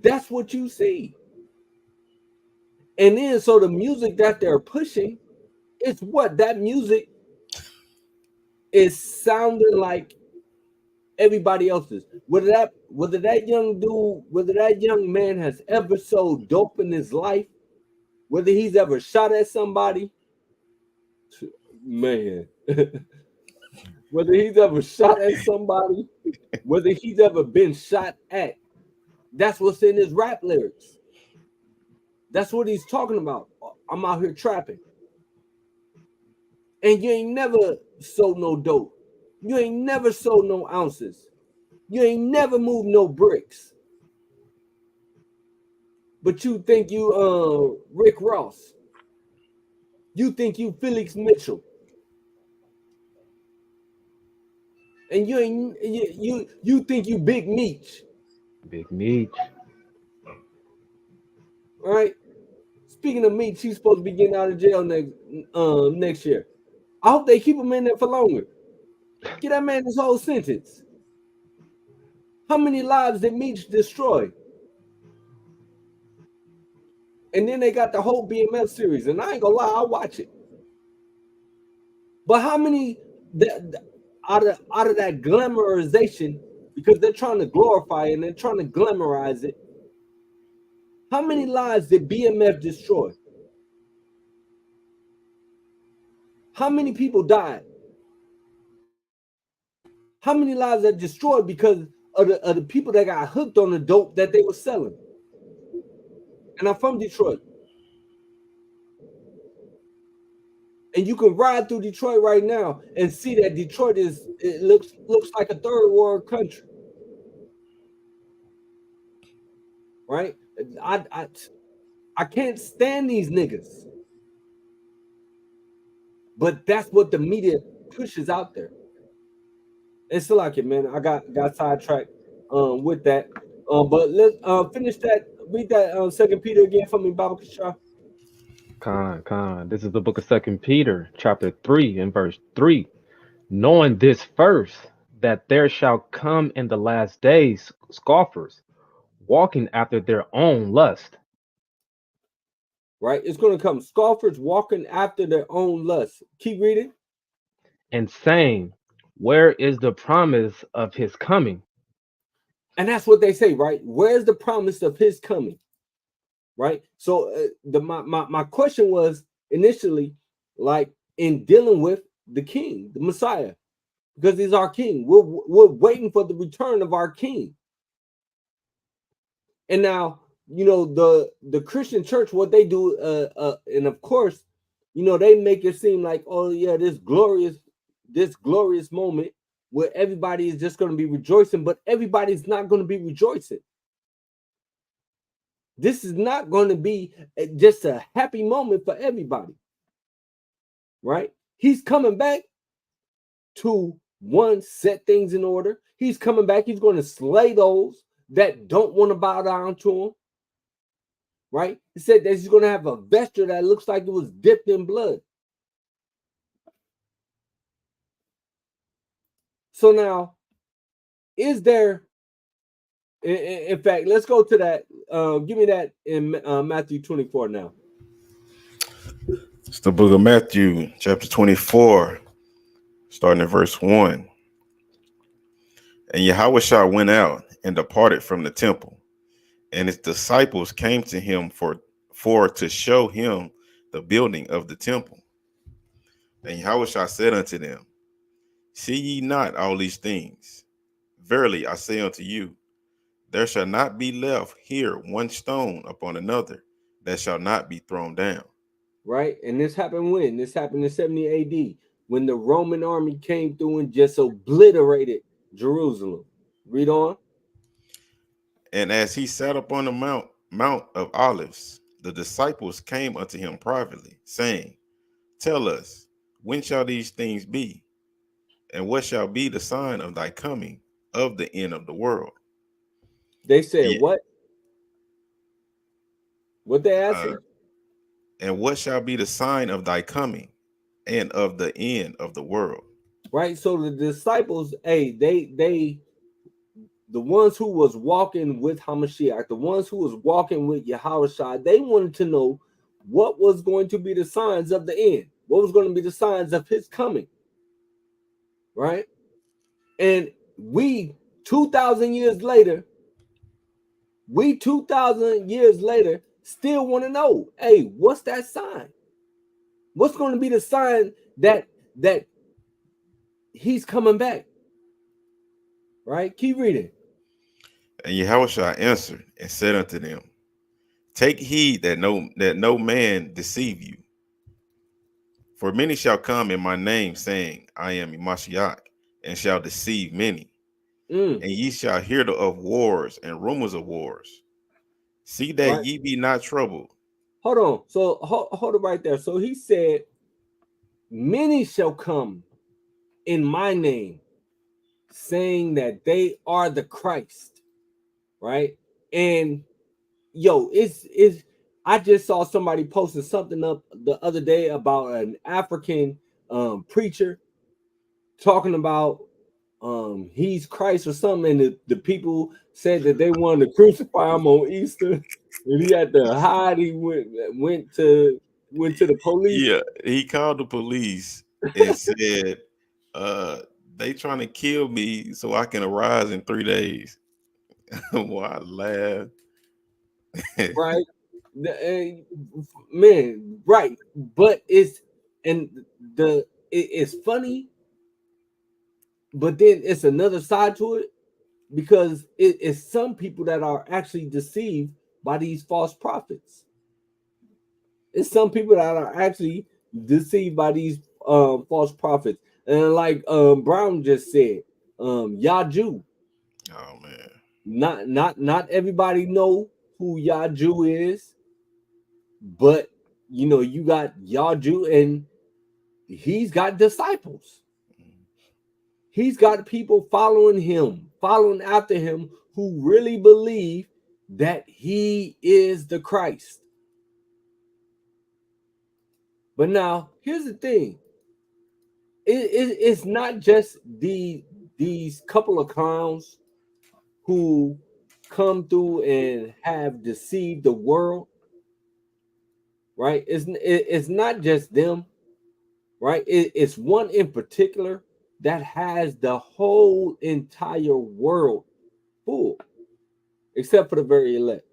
That's what you see. And then so the music that they're pushing, it's what? That music is sounding like everybody else's. Whether that young dude, whether that young man has ever sold dope in his life, whether he's ever shot at somebody, man, whether he's ever shot at somebody, whether he's ever been shot at, that's what's in his rap lyrics. That's what he's talking about. I'm out here trapping. And you ain't never sold no dope. You ain't never sold no ounces. You ain't never moved no bricks. But you think you Rick Ross. You think you Felix Mitchell. And you think you Big Meech. Big Meech. Right? speaking of Meech, he's supposed to be getting out of jail next year. I hope they keep him in there for longer. Get that man his whole sentence. How many lives did Meech destroy? And then they got the whole BMF series, and I ain't gonna lie, I'll watch it. But how many out of that glamorization, because they're trying to glorify it and they're trying to glamorize it, how many lives did BMF destroy? How many people died? How many lives are destroyed because of the people that got hooked on the dope that they were selling? And I'm from Detroit. And you can ride through Detroit right now and see that Detroit looks like a third world country. Right? I can't stand these niggas. But that's what the media pushes out there. It's still like it, man. I got sidetracked with that. But let's finish that. Read that 2 Peter again for me, Baba Kasha. Khan. This is the book of 2 Peter, chapter 3, and verse 3. Knowing this first, that there shall come in the last days scoffers, walking after their own lust. Right? It's going to come scoffers walking after their own lust. Keep reading. And saying, where is the promise of his coming? And that's what they say, right? Where's the promise of his coming? Right? So my question was initially, like, in dealing with the king, the Messiah, because he's our king. We're waiting for the return of our king. And now, you know, the Christian church, what they do, and of course, you know, they make it seem like, oh yeah, this glorious moment where everybody is just going to be rejoicing, but everybody's not going to be rejoicing. This is not going to be just a happy moment for everybody, right? He's coming back to, one, set things in order. He's coming back. He's going to slay those that don't want to bow down to him, right? He said that he's going to have a vesture that looks like it was dipped in blood. So now, is there, in fact, let's go to that. Give me that in Matthew 24 now. It's the book of Matthew, chapter 24, starting at verse 1. And Yahushua went out and departed from the temple, and his disciples came to him for to show him the building of the temple. And Yahushua said unto them, see ye not all these things? Verily I say unto you, there shall not be left here one stone upon another that shall not be thrown down. Right? And this happened when? This happened in 70 AD, when the Roman army came through and just obliterated Jerusalem. Read on. And as he sat upon the Mount of Olives, the disciples came unto him privately, saying, tell us, when shall these things be? And what shall be the sign of thy coming of the end of the world? They said, what? What they answered? And what shall be the sign of thy coming and of the end of the world? Right. So the disciples, the ones who was walking with Hamashiach, the ones who was walking with Yahushua, they wanted to know what was going to be the signs of the end. What was going to be the signs of his coming? Right? And we 2,000 years later, still want to know, hey, what's that sign? What's going to be the sign that he's coming back? Right? Keep reading. And Yahushua answered and said unto them, take heed that no man deceive you. For many shall come in my name, saying, I am Mashiach, and shall deceive many. And ye shall hear of wars and rumors of wars. See that ye be not troubled. Hold on. So hold it right there. So he said, many shall come in my name, saying that they are the Christ. Right? And yo, I just saw somebody posting something up the other day about an African preacher talking about he's Christ or something, and the people said that they wanted to crucify him on Easter, and he had to hide. He went to the police. Yeah, he called the police and said, they trying to kill me so I can arise in 3 days. Well, I laughed. Right, man, right. But it's funny, but then it's another side to it, because it's some people that are actually deceived by these false prophets. It's some people that are actually deceived by these false prophets. And like Brown just said, Yaju. Oh man. Not everybody know who Yaju is, but you know, you got Yaju and he's got disciples. He's got people following him, following after him, who really believe that he is the Christ. But now, here's the thing. It's not just these couple of clowns who come through and have deceived the world, right? It's not just them, right? It's one in particular that has the whole entire world fooled, except for the very elect.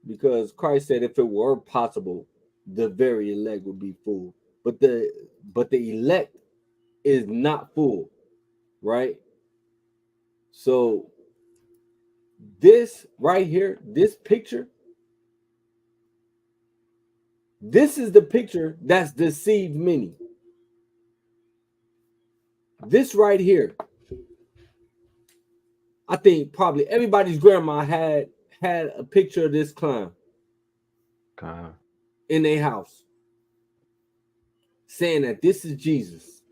Because Christ said if it were possible, the very elect would be fooled. But the elect is not fooled, right? So this right here, this picture, this is the picture that's deceived many. This right here, I think probably everybody's grandma had a picture of this clown in their house, saying that this is Jesus.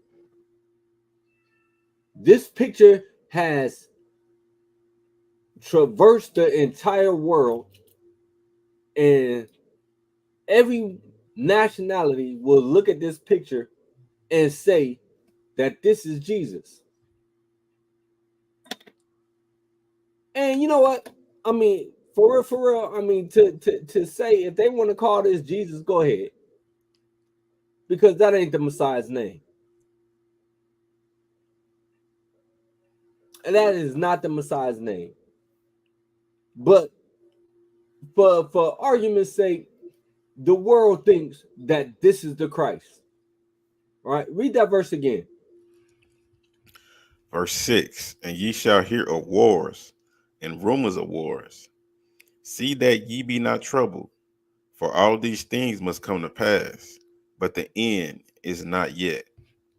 This picture has traversed the entire world, and every nationality will look at this picture and say that this is Jesus. And you know what? I mean, for real, I mean, to say if they want to call this Jesus, go ahead. Because that ain't the Messiah's name. And that is not the Messiah's name. But for argument's sake, the world thinks that this is the Christ. All right, read that verse again. Verse 6, and ye shall hear of wars and rumors of wars. See that ye be not troubled, for all these things must come to pass, but the end is not yet.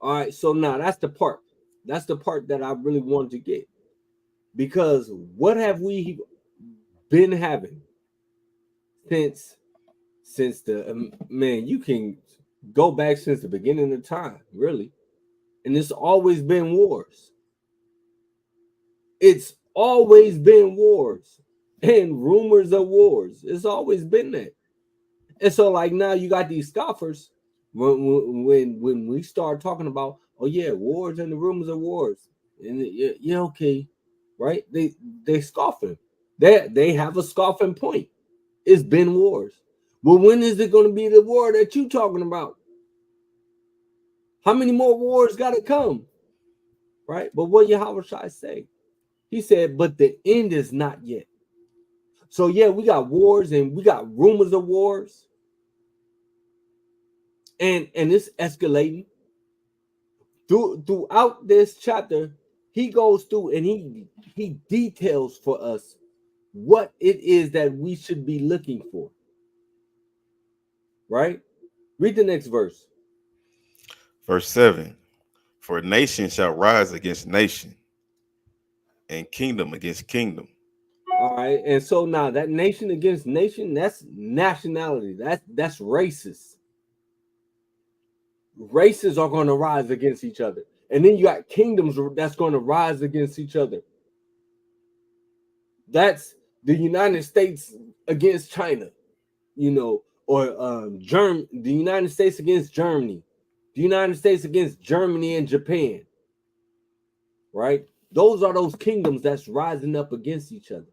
All right, so now that's the part. That's the part that I really wanted to get. Because what have we been having since the man, you can go back since the beginning of time, really. And it's always been wars. It's always been wars and rumors of wars. It's always been that. And so, like, now you got these scoffers when we start talking about, oh yeah, wars and the rumors of wars, and yeah, okay, right? They scoffing. They have a scoffing point. It's been wars. Well, when is it going to be the war that you talking about? How many more wars got to come? Right? But what Yahushua say? He said, but the end is not yet. So yeah, we got wars and we got rumors of wars. And it's escalating. Throughout this chapter, he goes through and he details for us what it is that we should be looking for. Right? Read the next verse. Verse 7, for nation shall rise against nation, and kingdom against kingdom. All right, and so now that nation against nation, that's nationality. That's racist. Races are going to rise against each other. And then you got kingdoms that's going to rise against each other. That's the United States against China. you know, or the United States against Germany, the United States against Germany and Japan, right? Those are those kingdoms that's rising up against each other.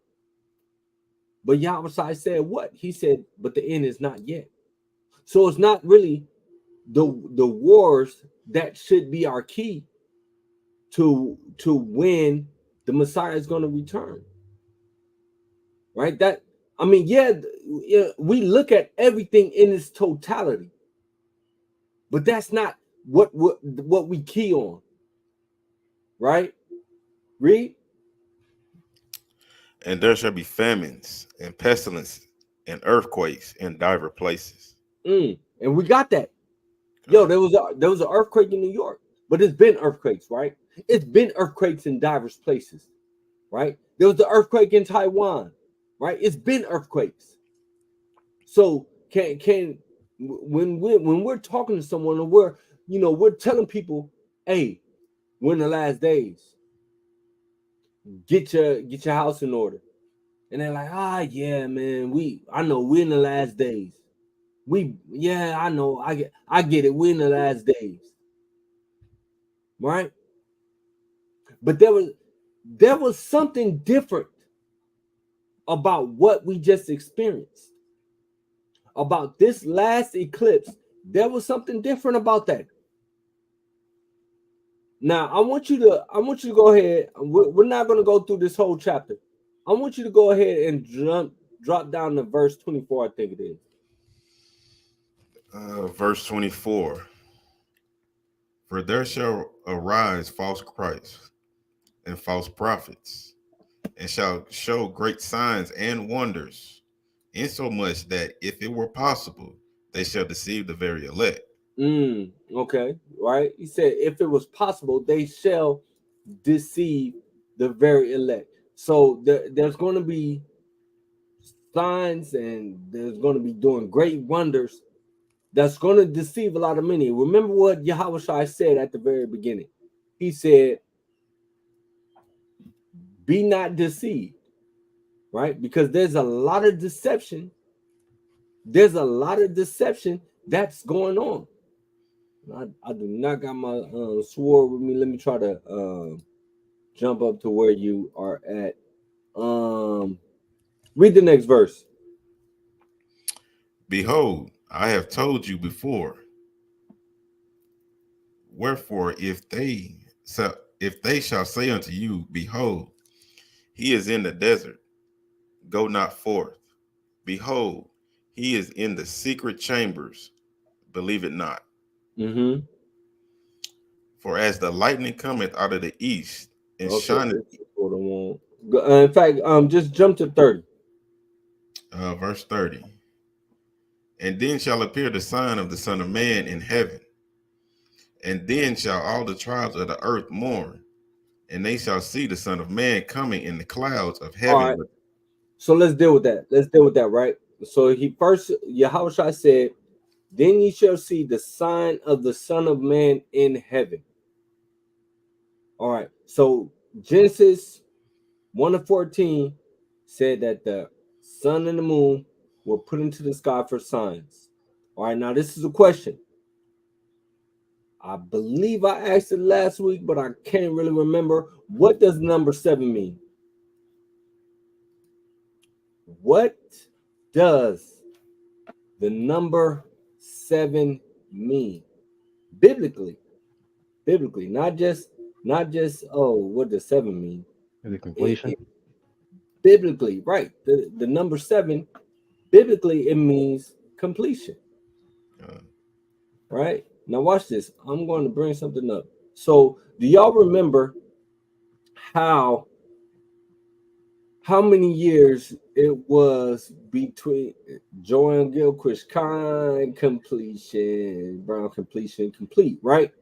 But Yahweh said what? He said, but the end is not yet. So it's not really the wars that should be our key to when the Messiah is going to return. Right? That, I mean, yeah, we look at everything in its totality, but that's not what we key on. Right? Read. And there shall be famines and pestilence and earthquakes in divers places. And we got that. Yo, there was an earthquake in New York, but it's been earthquakes, right? It's been earthquakes in divers places, right? There was the earthquake in Taiwan, right? It's been earthquakes. So when we're talking to someone, or we're telling people, hey, we're in the last days. Get your house in order. And they're like, yeah, man, I know we're in the last days. I know, I get it. We're in the last days. Right? But there was something different about what we just experienced. About this last eclipse, there was something different about that. Now, I want you to go ahead. We're not going to go through this whole chapter. I want you to go ahead and drop down to verse 24, I think it is. Verse 24. For there shall arise false Christs and false prophets, and shall show great signs and wonders, insomuch that if it were possible, they shall deceive the very elect. Okay, right. He said, if it was possible, they shall deceive the very elect. So there's going to be signs, and there's going to be doing great wonders that's going to deceive a lot of many. Remember what Yahweh said at the very beginning. He said, be not deceived, right? Because there's a lot of deception. There's a lot of deception that's going on. I do not got my sword with me. Let me try to jump up to where you are at. Read the next verse. Behold, I have told you before. Wherefore, if they shall say unto you, behold, he is in the desert, go not forth. Behold, he is in the secret chambers, believe it not. For as the lightning cometh out of the east and shineth. In fact, just jump to 30. Verse 30. And then shall appear the sign of the Son of Man in heaven. And then shall all the tribes of the earth mourn, and they shall see the Son of Man coming in the clouds of heaven. All right. So let's deal with that. Right? So Yahweh said, then ye shall see the sign of the Son of Man in heaven. All right. So Genesis 1:14 said that the sun and the moon were put into the sky for signs. All right. Now this is a question. I believe I asked it last week, but I can't really remember. What does number 7 mean? What does the number 7 mean? Biblically, not just what does 7 mean? The completion. Biblically, right. The number 7, biblically, it means completion. Right? Now watch this. I'm going to bring something up. So do y'all remember how many years it was between Joanne Gilchrist completion, Brown completion, complete, right?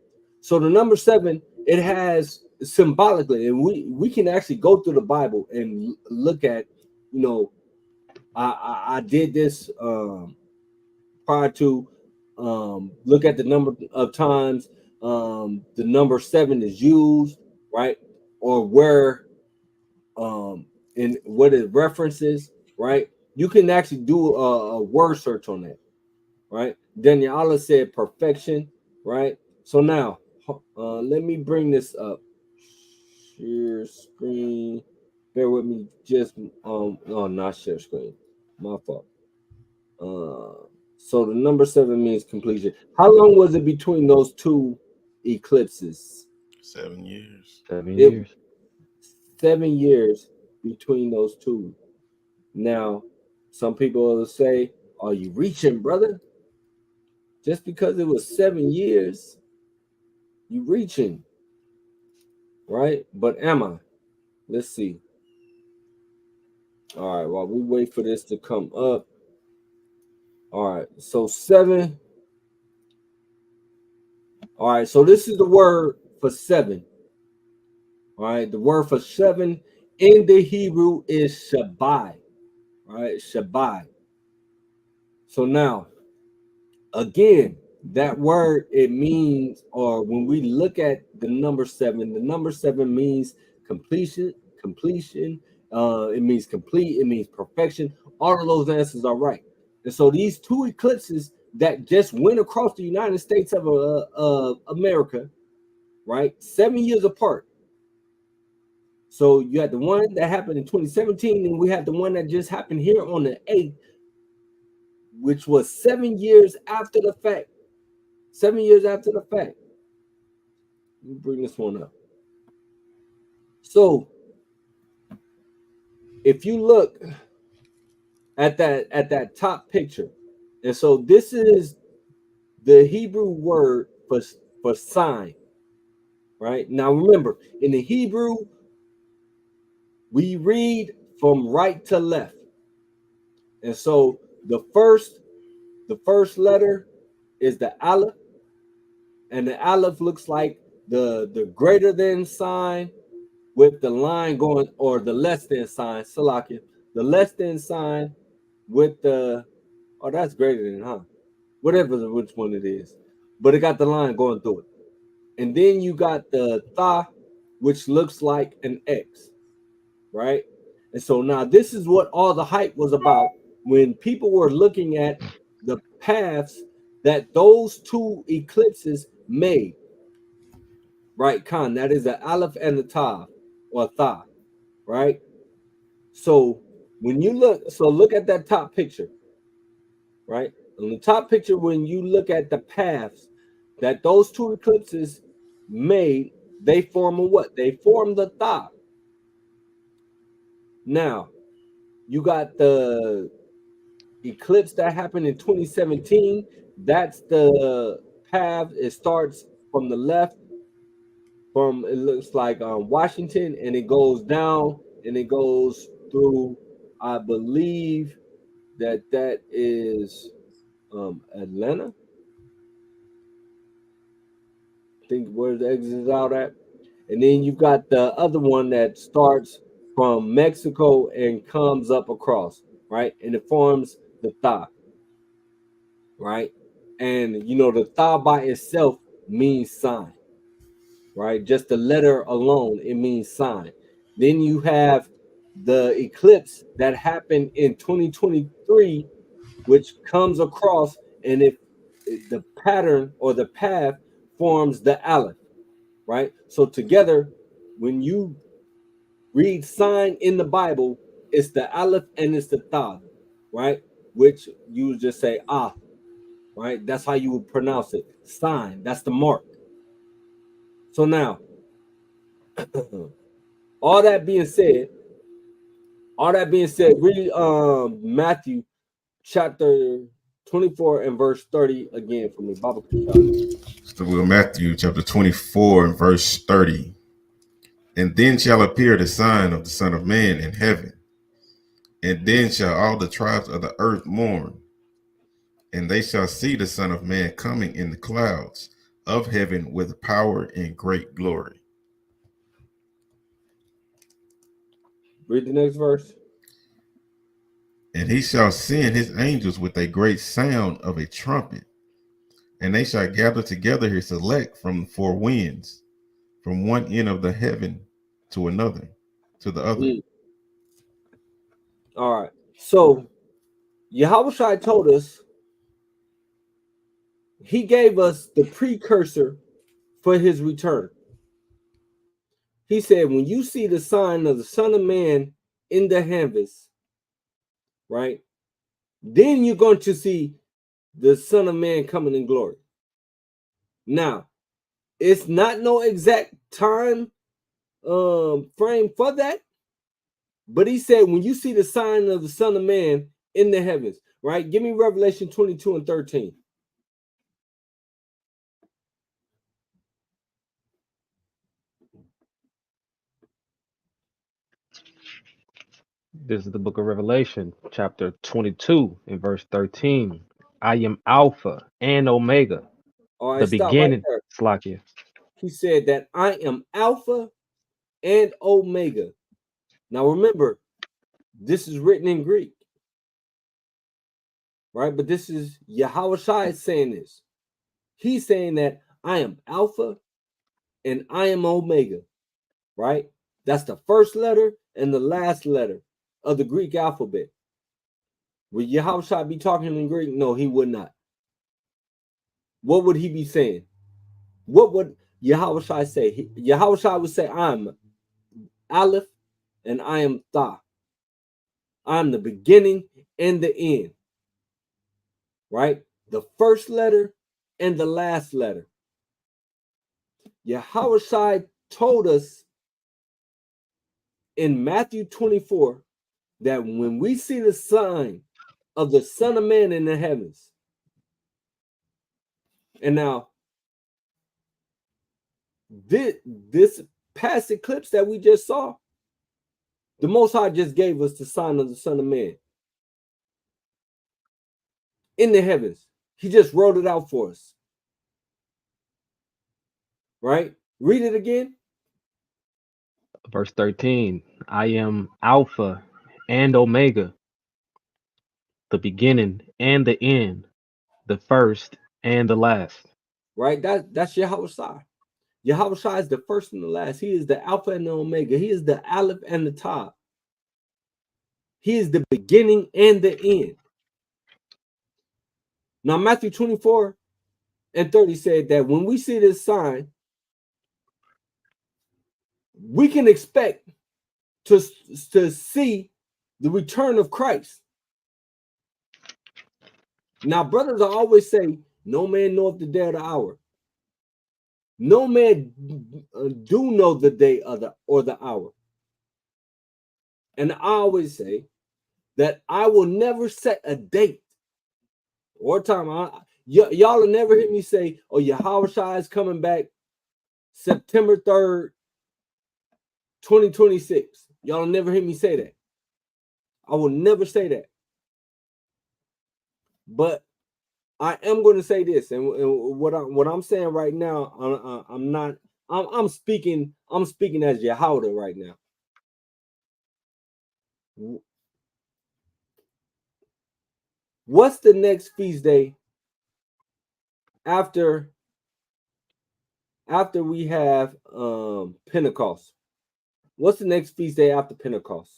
So the number 7, it has symbolically, and we can actually go through the Bible and look at, I did this prior to look at the number of times the number 7 is used, right? Or where and what it references, right? You can actually do a word search on that, right? Daniel Allah said perfection, right? So now, let me bring this up. Share screen. Bear with me. Just oh, not share screen. My fault. So the number 7 means completion. How long was it between those two eclipses? 7 years. 7 years. 7 years between those two. Now, some people will say, "Are you reaching, brother? Just because it was 7 years, you reaching, right? But am I? Let's see. All right, while we wait for this to come up. All right, so 7. All right, so this is the word for 7. All right, the word for 7 in the Hebrew is Shabbai. All right, Shabbai. So now, again, that word, it means, or when we look at the number 7, the number 7 means completion. It means complete. It means perfection. All of those answers are right. And so these two eclipses that just went across the United States of America, right, 7 years apart. So you had the one that happened in 2017, and we had the one that just happened here on the 8th, which was 7 years after the fact. 7 years after the fact. Let me bring this one up. So if you look at that top picture, and so this is the Hebrew word for sign, right? Now remember, in the Hebrew, we read from right to left. And so the first letter is the Aleph, and the Aleph looks like the greater than sign with the line going, or the less than sign, Salakia, the less than sign with the, oh, that's greater than, huh? Whatever, which one it is. But it got the line going through it. And then you got the Tha, which looks like an X, right? And so now this is what all the hype was about when people were looking at the paths that those two eclipses made, right? Khan, that is the Aleph and the Tav, or Tha, right? So when you look at that top picture, right? On the top picture, when you look at the paths that those two eclipses made, they form a what? They form the Tha. Now, you got the eclipse that happened in 2017. That's the path. It starts from the left, from, it looks like Washington, and it goes down, and it goes through, I believe that is Atlanta. I think where the exit is out at. And then you got the other one that starts from Mexico and comes up across, right? And it forms the Tha, right? And you know, the Tha by itself means sign, right? Just the letter alone, it means sign. Then you have the eclipse that happened in 2023, which comes across, and if the pattern or the path forms the Aleph, right? So together, when you read sign in the Bible, it's the Aleph and it's the Tha, right? Which you would just say ah, right? That's how you would pronounce it. Sign, that's the mark. So now, all that being said, read Matthew chapter 24 and verse 30 again for me, Baba. So we're Matthew chapter 24 and verse 30. And then shall appear the sign of the Son of Man in heaven. And then shall all the tribes of the earth mourn. And they shall see the Son of Man coming in the clouds of heaven with power and great glory. Read the next verse. And he shall send his angels with a great sound of a trumpet. And they shall gather together his elect from the four winds, from one end of the heaven to another, to the other. All right. So Yahushua told us, he gave us the precursor for his return. He said, when you see the sign of the Son of Man in the heavens, right, then you're going to see the Son of Man coming in glory. Now, it's not no exact time frame for that, but he said, when you see the sign of the Son of Man in the heavens, right? Give me Revelation 22 and 13. This is the book of Revelation, chapter 22 and verse 13. I am Alpha and Omega, All right, the stop right beginning. there. Slakia. He said that I am Alpha and Omega. Now remember, this is written in Greek, right? But this is Yahushua saying this. He's saying that I am Alpha and I am Omega, right? That's the first letter and the last letter of the Greek alphabet. Would Yahushua be talking in Greek? No, he would not. What would he be saying? What would Yahushua say? Yahushua would say, I'm Aleph and I am Tha. I'm the beginning and the end. Right? The first letter and the last letter. Yahushua told us in Matthew 24 that when we see the sign of the Son of Man in the heavens, and now this past eclipse that we just saw, the Most High just gave us the sign of the Son of Man in the heavens. He just wrote it out for us. Right? Read it again. Verse 13. I am Alpha and Omega, the beginning and the end, the first and the last. Right? That's Yahushua. Yahushua is the first and the last. He is the Alpha and the Omega. He is the Aleph and the Tav. He is the beginning and the end. Now, Matthew 24 and 30 said that when we see this sign, we can expect to see the return of Christ. Now, brothers, I always say, no man knoweth the day or the hour. No man do know the day or the hour. And I always say that I will never set a date or time. Y'all will never hear me say, oh, Yahushua is coming back September 3rd, 2026. Y'all will never hear me say that. I will never say that. But I am going to say this, and what I'm saying right now, I'm speaking as Yehuda right now. What's the next feast day after we have Pentecost? What's the next feast day after Pentecost?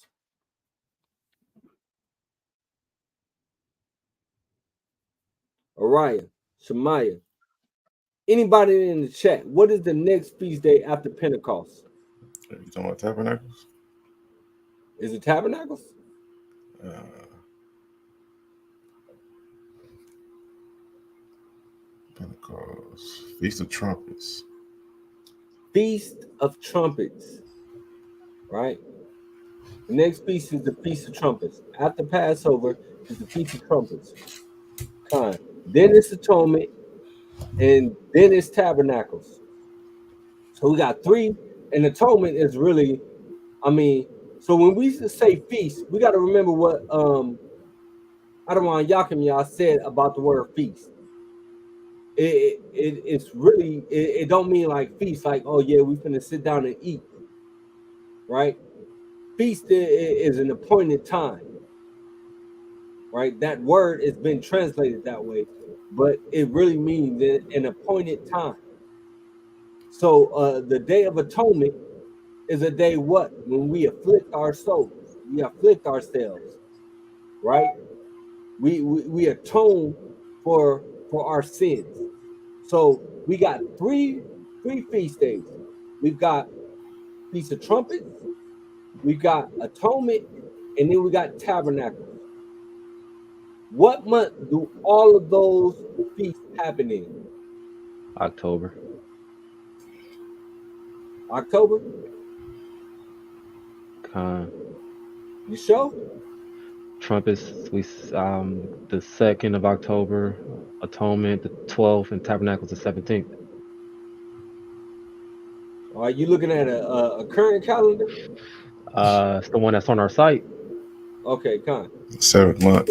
Ariah, Shemaiah, anybody in the chat, what is the next feast day after Pentecost? Are you talking about Tabernacles? Is it Tabernacles? Pentecost. Feast of Trumpets. Feast of Trumpets. Right? The next feast is the Feast of Trumpets. After Passover is the Feast of Trumpets. Then it's Atonement, and then it's Tabernacles. So we got three, and Atonement is really, so when we say feast, we got to remember what Adawan Yakim said about the word feast. It's really, it don't mean like feast, like, oh yeah, we finna sit down and eat, right? Feast is an appointed time, right? That word has been translated that way, but it really means an appointed time. So the Day of Atonement is a day what? When we afflict our souls, we afflict ourselves, right? We atone for our sins. So we got three feast days. We've got Feast of Trumpets, we've got Atonement, and then we got Tabernacles. What month do all of those feasts happen in? October. October? You sure? Trumpets, the 2nd of October, Atonement the 12th, and Tabernacles the 17th. Are you looking at a current calendar? It's the one that's on our site. Okay, con. 7th month.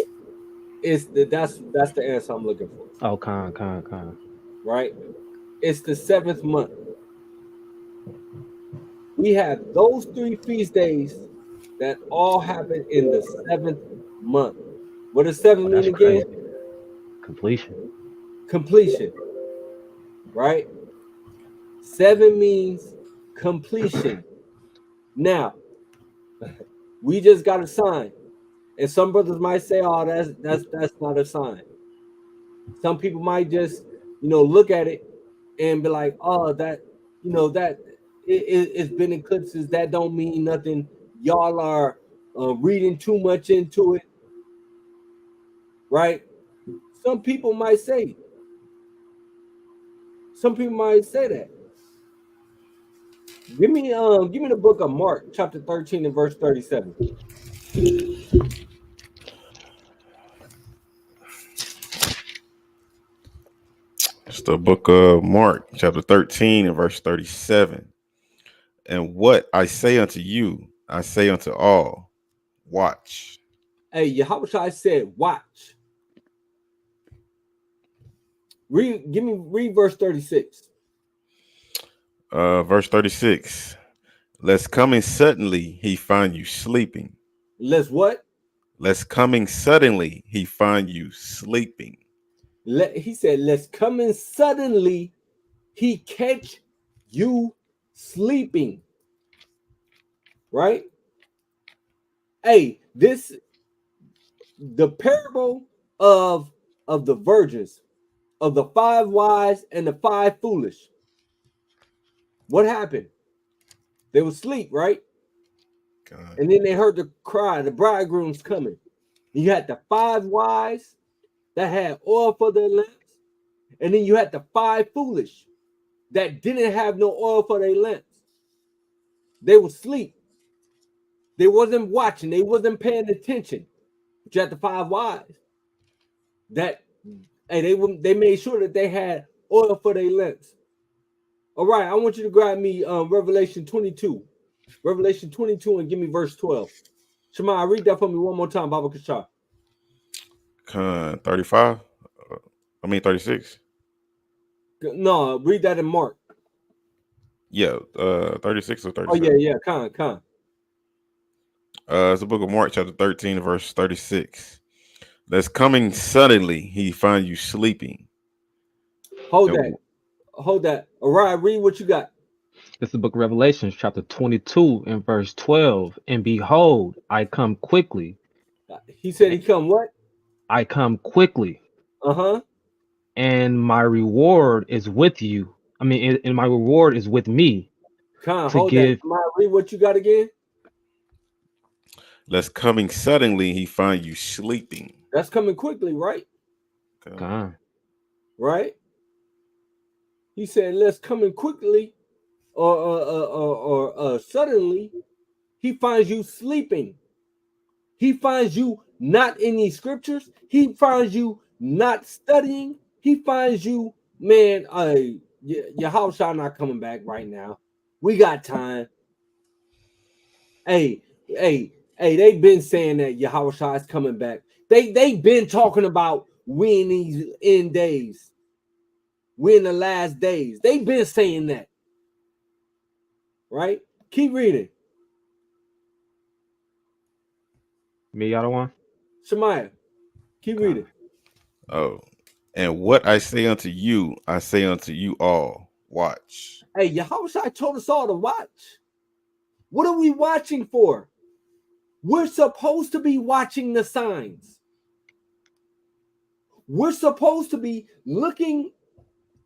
That's the answer I'm looking for. Oh, con. Right? It's the 7th month. We have those 3 feast days that all happen in the 7th month. What does 7 mean again? Crazy. Completion. Right? 7 means completion. Now, we just got a sign. And some brothers might say, oh, that's not a sign. Some people might just, look at it and be like, oh, that it's been eclipses. That don't mean nothing. Y'all are reading too much into it. Right? Some people might say that. Give me the book of Mark, chapter 13 and verse 37. It's the book of Mark, chapter 13 and verse 37. And what I say unto you, I say unto all, watch. Hey, Yahushua said, watch. Read verse 36. Verse 36. Lest coming suddenly he find you sleeping. Lest what? Lest coming suddenly he find you sleeping. He said, lest coming suddenly he catch you sleeping. Right? Hey, the parable of the virgins, of the 5 wise and the 5 foolish. What happened? They were asleep, right? God. And then they heard the cry, the bridegroom's coming. You had the 5 wise that had oil for their lamps, and then you had the 5 foolish that didn't have no oil for their lamps. They were asleep. They wasn't watching. They wasn't paying attention. But you had the 5 wise that, and they made sure that they had oil for their lamps. All right, I want you to grab me Revelation 22. Revelation 22 and give me verse 12. Shema, read that for me one more time, Baba Kashar. 35? 36? No, read that in Mark. Yeah, 36 or 37. Oh, yeah, con. It's the book of Mark, chapter 13, verse 36. That's coming suddenly, he find you sleeping. Hold that. All right, read what you got. This is the book of Revelation, chapter 22 and verse 12. And behold, I come quickly. He said he come what? I come quickly. Uh-huh. And my reward is with you. And my reward is with me. Hold that. Read what you got again. Lest coming suddenly, he find you sleeping. That's coming quickly, right? Right? He said, let's coming quickly or suddenly, he finds you sleeping. He finds you not in these scriptures. He finds you not studying. He finds you, man, your house are not coming back right now. We got time. Hey, they've been saying that Yahushua is coming back. They've been talking about we in these end days. We're in the last days. They've been saying that. Right? Keep reading. Me, y'all don't want? Shemaiah, keep reading. Oh, and what I say unto you, I say unto you all, watch. Hey, Yahushua told us all to watch. What are we watching for? We're supposed to be watching the signs. we're supposed to be looking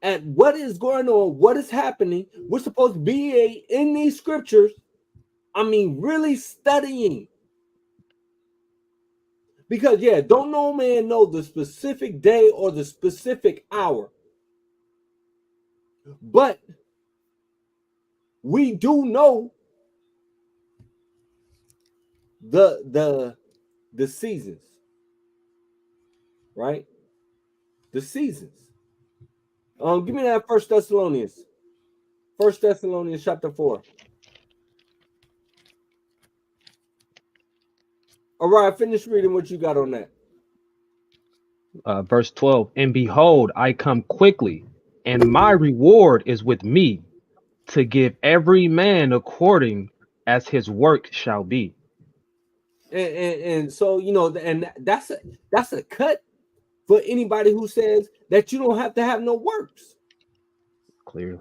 at what is going on, what is happening. We're supposed to be in these scriptures. I mean, really studying. Because, yeah, don't no man know the specific day or the specific hour. But we do know the seasons, right? The seasons. Give me that 1 Thessalonians. 1 Thessalonians chapter 4. All right, finish reading what you got on that. Verse 12, and behold, I come quickly, and my reward is with me, to give every man according as his work shall be. And so, you know, and that's a cut for anybody who says that you don't have to have no works. Clear.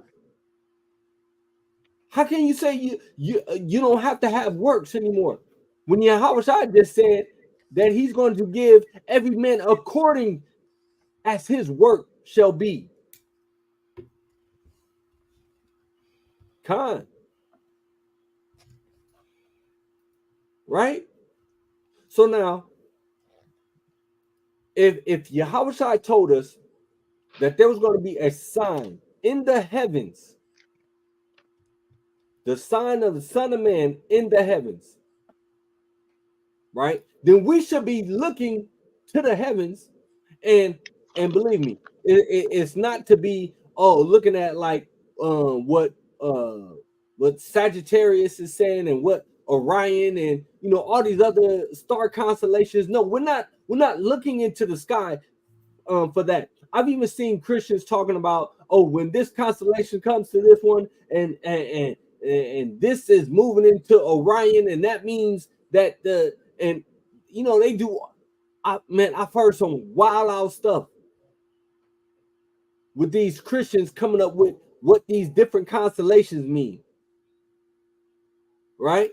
How can you say you don't have to have works anymore when Yahweh just said that he's going to give every man according as his work shall be? Right? So now, if Yahweh told us that there was going to be a sign in the heavens, the sign of the Son of Man in the heavens, right? Then we should be looking to the heavens, and believe me, it's not to be looking at like what Sagittarius is saying and what Orion and all these other star constellations. No, we're not looking into the sky for that. I've even seen Christians talking about, when this constellation comes to this one and this is moving into Orion, and that means that they do. I've heard some wild out stuff with these Christians coming up with what these different constellations mean, right?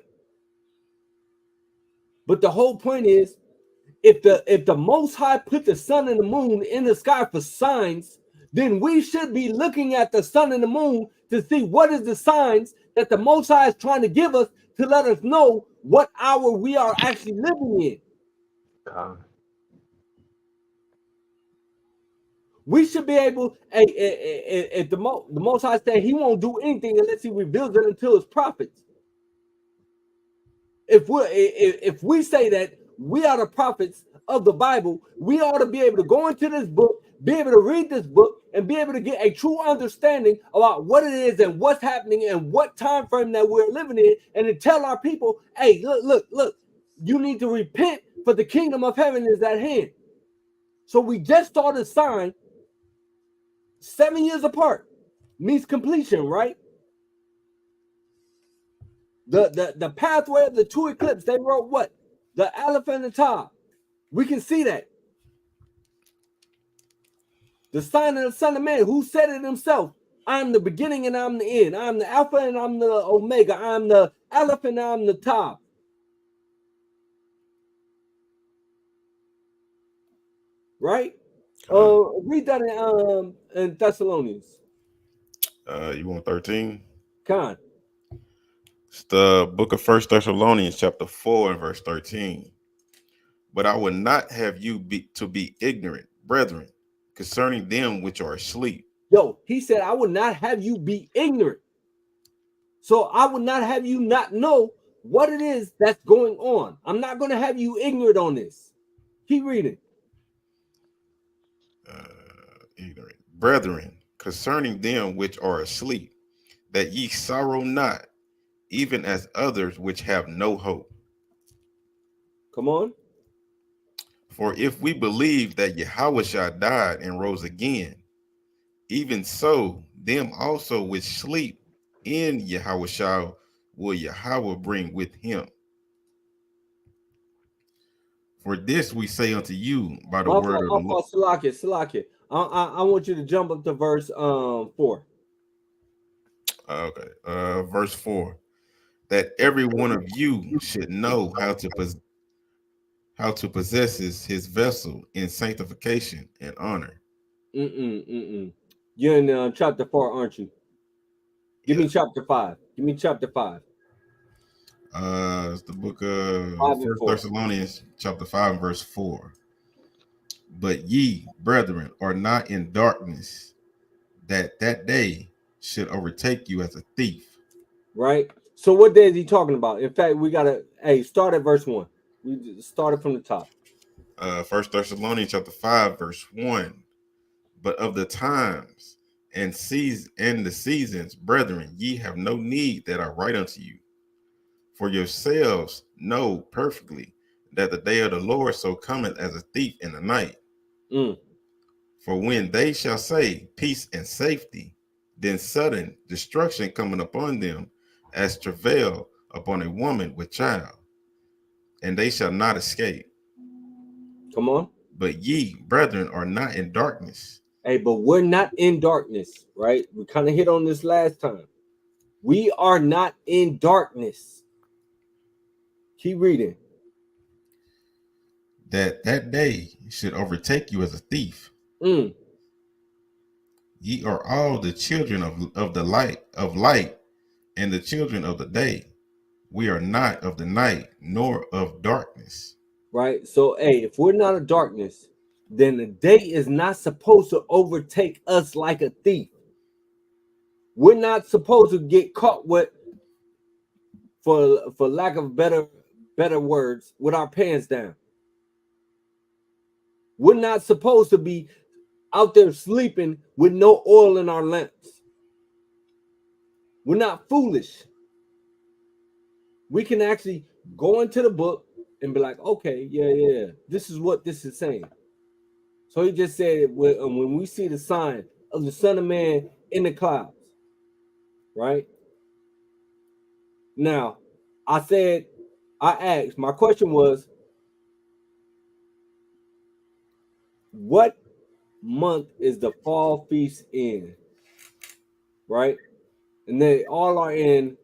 But the whole point is, if the Most High put the sun and the moon in the sky for signs, then we should be looking at the sun and the moon to see what is the signs that the Most High is trying to give us to let us know what hour we are actually living in. We should be able, if the Most High said he won't do anything unless he reveals it unto his prophets. If we say that we are the prophets of the Bible, we ought to be able to go into this book, be able to read this book, and be able to get a true understanding about what it is and what's happening and what time frame that we're living in, and to tell our people, hey, look, you need to repent, for the kingdom of heaven is at hand. So we just saw the sign 7 years apart means completion, right? The pathway of the two eclipses, they wrote what? The Aleph and the Tav. We can see that. The sign of the Son of Man, who said it himself, I'm the beginning and I'm the end. I'm the Alpha and I'm the Omega. I'm the Aleph and I'm the Tav. Right? Read that in Thessalonians. You want 13? Con. It's the book of 1 Thessalonians chapter 4 and verse 13. But I would not have you be ignorant, brethren, concerning them which are asleep. Yo, he said, I would not have you be ignorant. So I would not have you not know what it is that's going on. I'm not going to have you ignorant on this. Keep reading. Ignorant, brethren, concerning them which are asleep, that ye sorrow not, even as others which have no hope. Come on. For if we believe that Yahushua died and rose again, even so, them also which sleep in Yahushua will Yahweh bring with him. For this we say unto you by the word of the Lord. Salakia. I want you to jump up to verse 4. Okay, verse 4. That every one of you should know how to how to possess his vessel in sanctification and honor. You're in chapter 4, aren't you? Give me chapter 5. Give me chapter 5. It's the book of 1 Thessalonians chapter 5 and verse 4. But ye, brethren, are not in darkness, that day should overtake you as a thief. Right? So what day is he talking about? In fact, we got to, start at verse 1. We started from the top. 1 Thessalonians chapter 5 verse 1. But of the times and the seasons, brethren, ye have no need that I write unto you. For yourselves know perfectly that the day of the Lord so cometh as a thief in the night. For when they shall say peace and safety, then sudden destruction coming upon them as travail upon a woman with child, and they shall not escape. Come on. But ye, brethren, are not in darkness. Hey, but we're not in darkness, right? We kind of hit on this last time. We are not in darkness. Keep reading. That day should overtake you as a thief. Ye are all the children of the light, and the children of the day. We are not of the night, nor of darkness. Right? So, if we're not of darkness, then the day is not supposed to overtake us like a thief. We're not supposed to get caught with, for lack of better words, with our pants down. We're not supposed to be out there sleeping with no oil in our lamps. We're not foolish. We can actually go into the book and be like, okay, yeah, this is what this is saying. So he just said, when we see the sign of the Son of Man in the clouds, right? Now, I asked, my question was, what month is the fall feast in? Right? And they all are in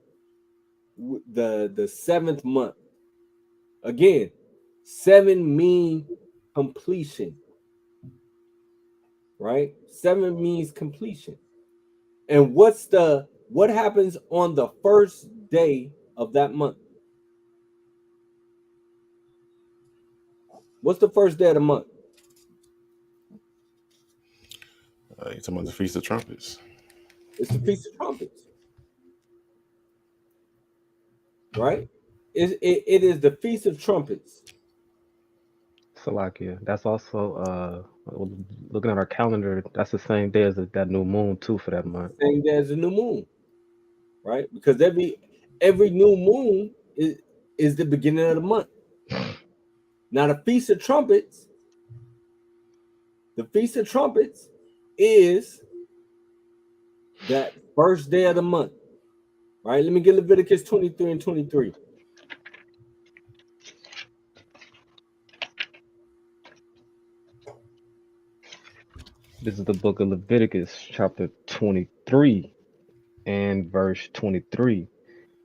the 7th month. Again, 7 mean completion. Right? 7 means completion. And what happens on the first day of that month? What's the first day of the month? You're talking about the Feast of Trumpets. It's the Feast of Trumpets. Right? It is the Feast of Trumpets. Salakia. That's also looking at our calendar. That's the same day as that new moon too for that month. Same day as the new moon, right? Because every new moon is the beginning of the month. Now the Feast of Trumpets. The Feast of Trumpets is that first day of the month. Right? Let me get Leviticus 23 and 23. This is the book of Leviticus, chapter 23 and verse 23.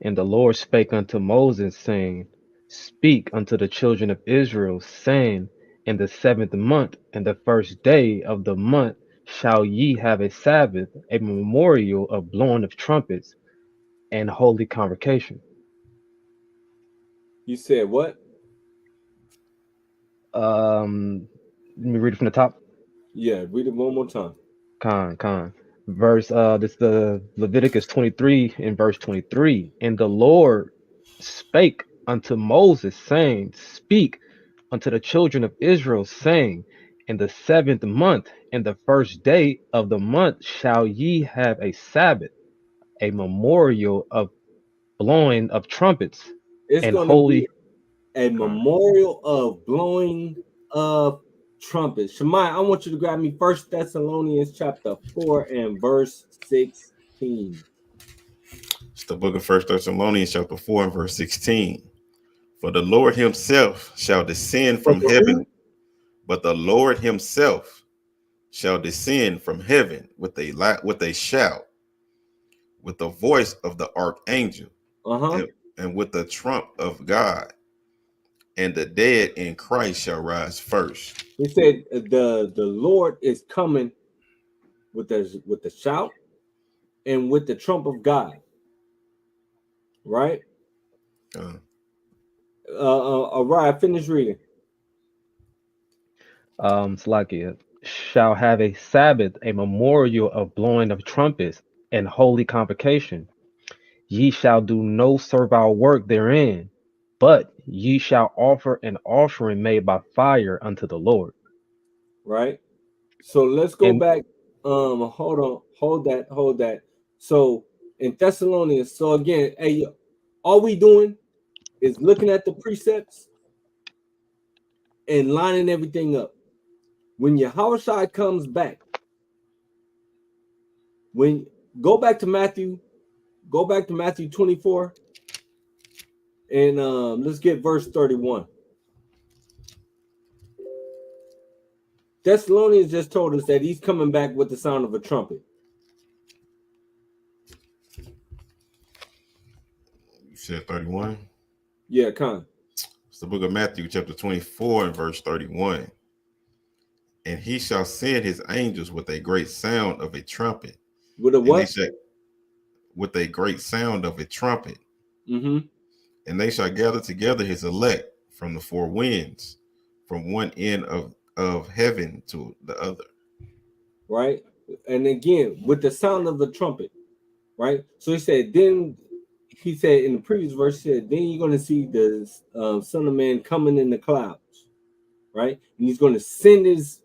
And the Lord spake unto Moses, saying, Speak unto the children of Israel, saying, In the 7th month, and the first day of the month, shall ye have a Sabbath, a memorial of blowing of trumpets, and holy convocation. You said what? Let me read it from the top. Yeah, read it one more time. Con. Verse, this is the Leviticus 23 and verse 23. And the Lord spake unto Moses, saying, Speak unto the children of Israel, saying, In the 7th month, in the first day of the month, shall ye have a Sabbath, a memorial of blowing of trumpets, It's and going holy. to be a memorial of blowing of trumpets. Shemai, I want you to grab me 1 Thessalonians chapter 4 and verse 16. It's the book of 1 Thessalonians chapter 4 and verse 16. For the Lord himself shall descend from heaven, but the Lord himself shall descend from heaven with a shout, with the voice of the archangel, and with the trump of God, and the dead in Christ shall rise first. He said the Lord is coming with the shout and with the trump of God. Right? All right, finish reading. Slakia shall have a Sabbath, a memorial of blowing of trumpets and holy convocation. Ye shall do no servile work therein, but ye shall offer an offering made by fire unto the Lord. Right. So let's go back. Hold that. So in Thessalonians, so again, hey, all we doing is looking at the precepts and lining everything up. When Yahushua comes back, go back to Matthew 24, and let's get verse 31. Thessalonians just told us that he's coming back with the sound of a trumpet. You said 31? Yeah, Con. It's the book of Matthew, chapter 24, and verse 31. And he shall send his angels with a great sound of a trumpet. With a what? With a great sound of a trumpet. Mm-hmm. And they shall gather together his elect from the four winds, from one end of heaven to the other. Right? And again, with the sound of the trumpet. Right? So he said in the previous verse, he said, then you're going to see the Son of Man coming in the clouds. Right? And he's going to send his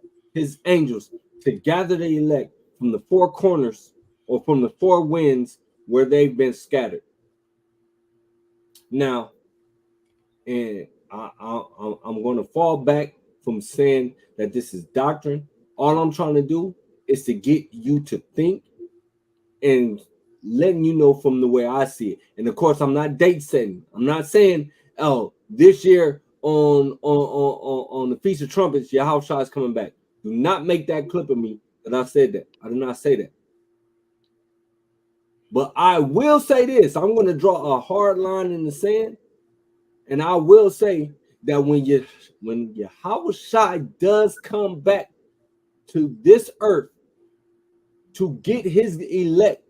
angels to gather the elect from the four corners or from the four winds where they've been scattered. Now, and I'm going to fall back from saying that this is doctrine. All I'm trying to do is to get you to think and letting you know from the way I see it. And of course, I'm not date setting. I'm not saying, oh, this year on the Feast of Trumpets, Yahushua is coming back. Do not make that clip of me that I said that. I did not say that. But I will say this. I'm going to draw a hard line in the sand. And I will say that when Yahushua does come back to this earth to get his elect,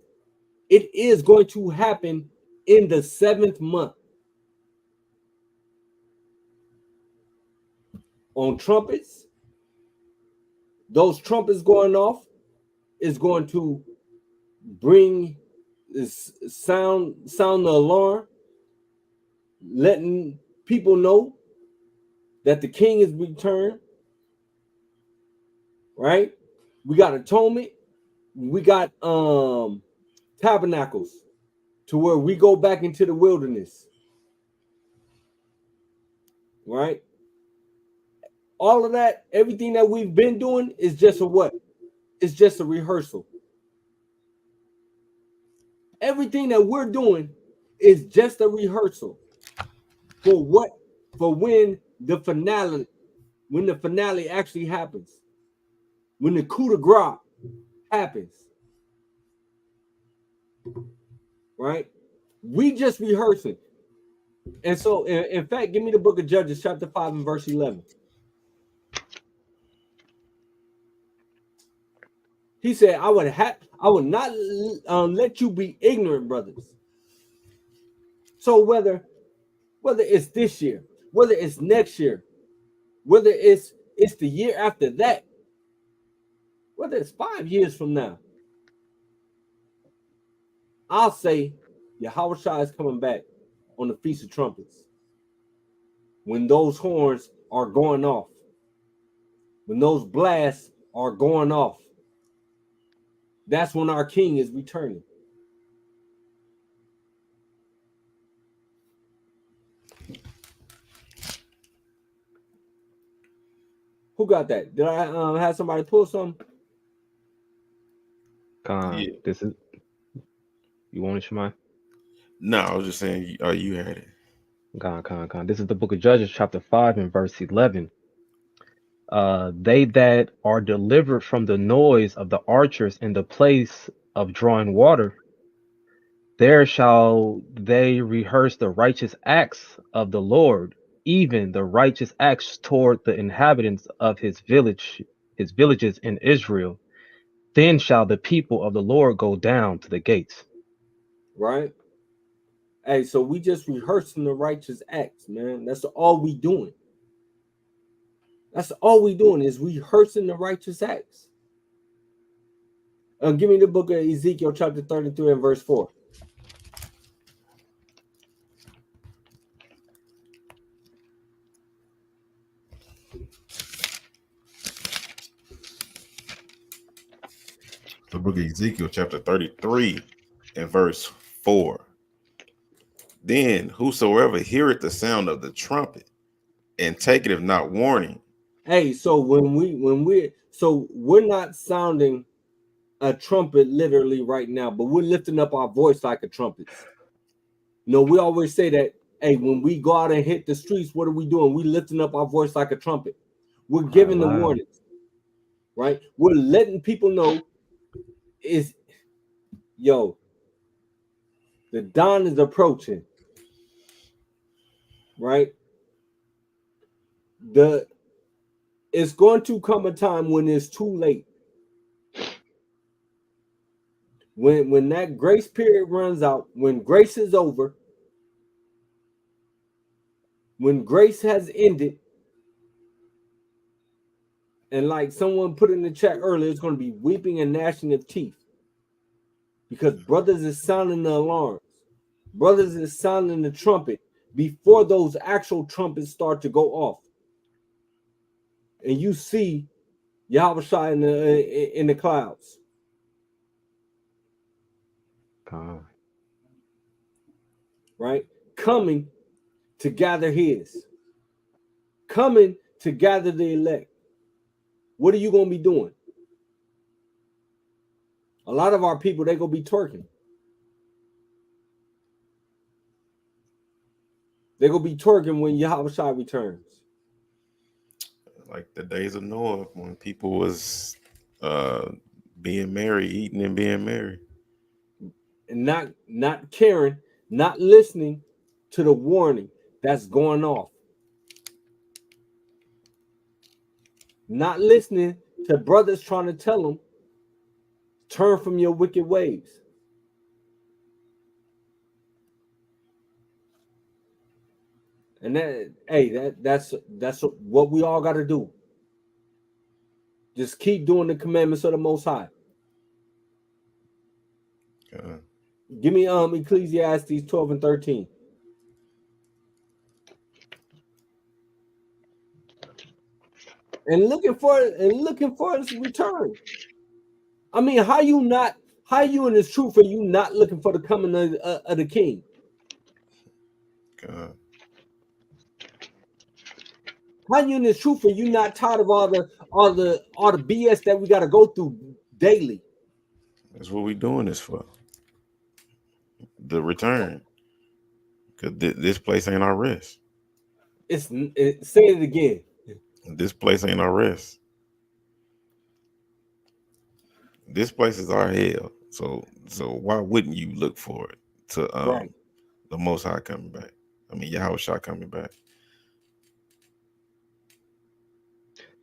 it is going to happen in the 7th month. On trumpets, those trumpets going off is going to bring this sound the alarm, letting people know that the king is returned. Right? We got atonement. We got tabernacles to where we go back into the wilderness. Right? All of that, everything that we've been doing is just a what? It's just a rehearsal. Everything that we're doing is just a rehearsal for what? For when the finale actually happens. When the coup de grace happens. Right? We just rehearsing. And so, in fact, give me the book of Judges, chapter 5 and verse 11. He said, I would not let you be ignorant, brothers. So whether it's this year, whether it's next year, whether it's the year after that, whether it's 5 years from now, I'll say Yahushua is coming back on the Feast of Trumpets. When those horns are going off, when those blasts are going off, that's when our king is returning. Who got that? Did I have somebody pull something? This is you want it, Shemai? No, I was just saying you had it. Con. This is the book of Judges, chapter 5 and verse 11. They that are delivered from the noise of the archers in the place of drawing water, there shall they rehearse the righteous acts of the Lord even the righteous acts toward the inhabitants of his villages in Israel, then shall the people of the Lord go down to the gates. Right? Hey, so we just rehearsing the righteous acts, man. That's all we doing. That's all we doing is rehearsing the righteous acts. Give me the book of Ezekiel chapter 33 and verse 4. The book of Ezekiel chapter 33 and verse 4. Then whosoever heareth the sound of the trumpet and taketh not warning. Hey, so we're not sounding a trumpet literally right now, but we're lifting up our voice like a trumpet. You know, we always say that, hey, when we go out and hit the streets, what are we doing? We're lifting up our voice like a trumpet. We're giving the warnings, right? We're letting people know the dawn is approaching, right? It's going to come a time when it's too late. When that grace period runs out, when grace is over, when grace has ended, and like someone put in the chat earlier, it's going to be weeping and gnashing of teeth. Because brothers is sounding the alarms. Brothers is sounding the trumpet before those actual trumpets start to go off. And you see Yahushua in the clouds. God. Right? Coming to gather his. Coming to gather the elect. What are you going to be doing? A lot of our people, they're going to be twerking. They're going to be twerking when Yahushua returns. Like the days of Noah when people was being merry, eating and being merry. And not caring, not listening to the warning that's going off. Not listening to brothers trying to tell them, turn from your wicked ways. And that's what we all got to do. Just keep doing the commandments of the Most High. Give me Ecclesiastes 12 and 13. And looking for his return. I mean, how you in this truth are you not looking for the coming of the King? God. How you in this truth are you not tired of all the BS that we got to go through daily? That's what we doing this for. The return. Because this place ain't our rest. Say it again. This place ain't our rest. This place is our hell. So why wouldn't you look for it to the Most High coming back? I mean, Yahushua coming back.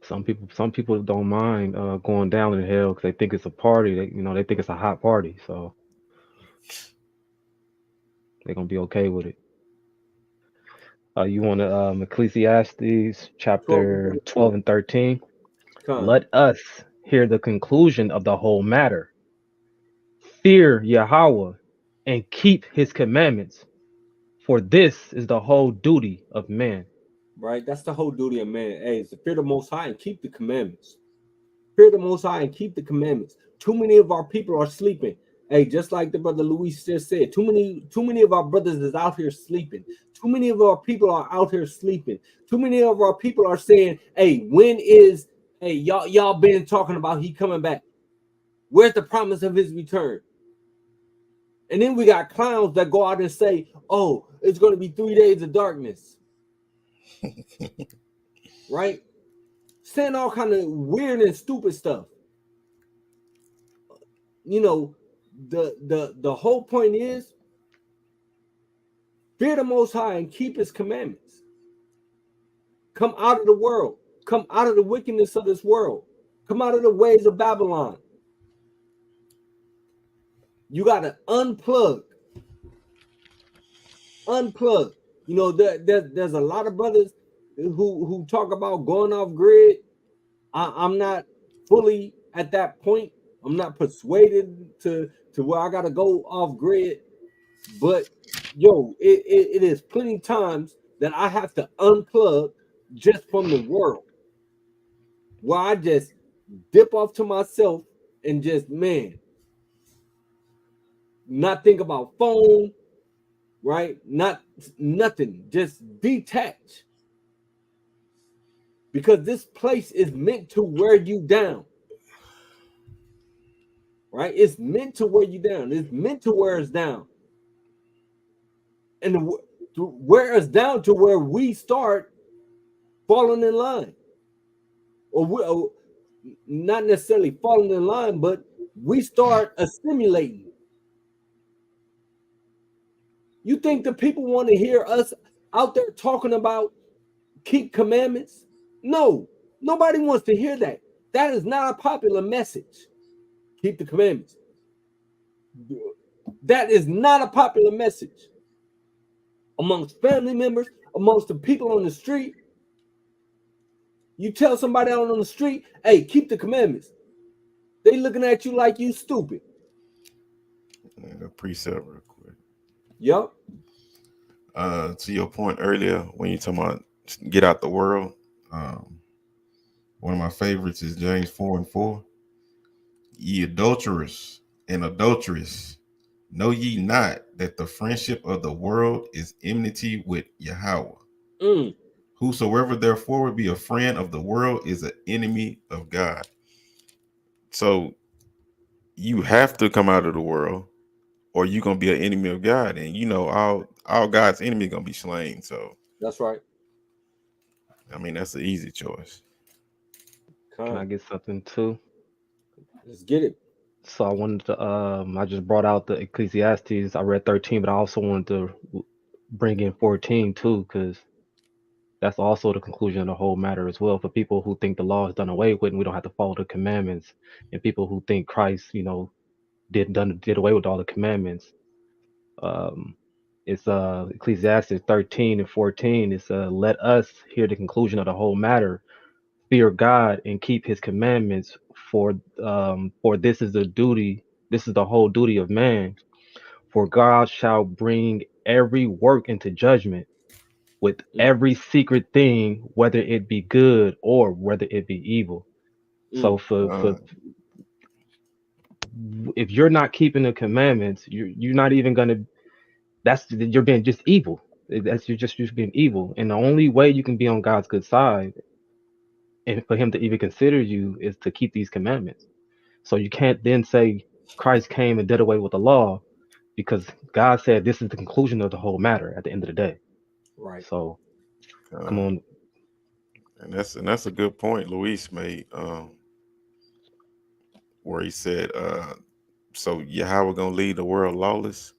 Some people don't mind going down in hell because they think it's a party. They think it's a hot party, so they're gonna be okay with it. You want to Ecclesiastes chapter 12 and 13? Let us hear the conclusion of the whole matter. Fear Yahweh and keep his commandments, for this is the whole duty of man. Right? That's the whole duty of man. Hey, it's to fear the Most High and keep the commandments. Fear the Most High and keep the commandments. Too many of our people are sleeping. Hey, just like the brother Luis just said, too many of our brothers is out here sleeping. Too many of our people are out here sleeping. Too many of our people are saying, hey, y'all been talking about he coming back. Where's the promise of his return? And then we got clowns that go out and say, oh, it's going to be 3 days of darkness. Right? Saying all kind of weird and stupid stuff. You know, the whole point is fear the Most High and keep his commandments. Come out of the world. Come out of the wickedness of this world. Come out of the ways of Babylon. You got to unplug. Unplug. You know, there's a lot of brothers who talk about going off grid. I'm not fully at that point. I'm not persuaded to where I got to go off grid. But, yo, it is plenty times that I have to unplug just from the world. Where I just dip off to myself and just, man, not think about phone, right? Nothing. Just detach. Because this place is meant to wear you down. Right? It's meant to wear you down. It's meant to wear us down. And to wear us down to where we start falling in line. Or not necessarily falling in line, but we start assimilating. You think the people want to hear us out there talking about keep commandments? No, nobody wants to hear that. That is not a popular message. Keep the commandments. That is not a popular message amongst family members, amongst the people on the street. You tell somebody out on the street, hey, keep the commandments. They looking at you like you stupid. And a precept real quick. Yep. To your point earlier, when you talking about get out the world, one of my favorites is James 4:4. Ye adulterers and adulteress, know ye not that the friendship of the world is enmity with Yahweh? Whosoever therefore would be a friend of the world is an enemy of God. So you have to come out of the world, or you're gonna be an enemy of God, and you know all God's enemy gonna be slain. So that's right. I mean, that's an easy choice. Can I get something too? Let's get it. So I wanted to I just brought out the Ecclesiastes. I read 13, but I also wanted to bring in 14 too, because that's also the conclusion of the whole matter as well. For people who think the law is done away with and we don't have to follow the commandments, and people who think Christ, you know, did away with all the commandments. It's Ecclesiastes 13:14. It's let us hear the conclusion of the whole matter. Fear God and keep his commandments, for this is the whole duty of man. For God shall bring every work into judgment with every secret thing, whether it be good or whether it be evil. So for if you're not keeping the commandments, you're not even gonna. You're being just evil. You're just being evil. And the only way you can be on God's good side, and for him to even consider you, is to keep these commandments. So you can't then say Christ came and did away with the law, because God said this is the conclusion of the whole matter at the end of the day. Right. So come on. And that's a good point Luis made, where he said, so Yahweh gonna lead the world lawless.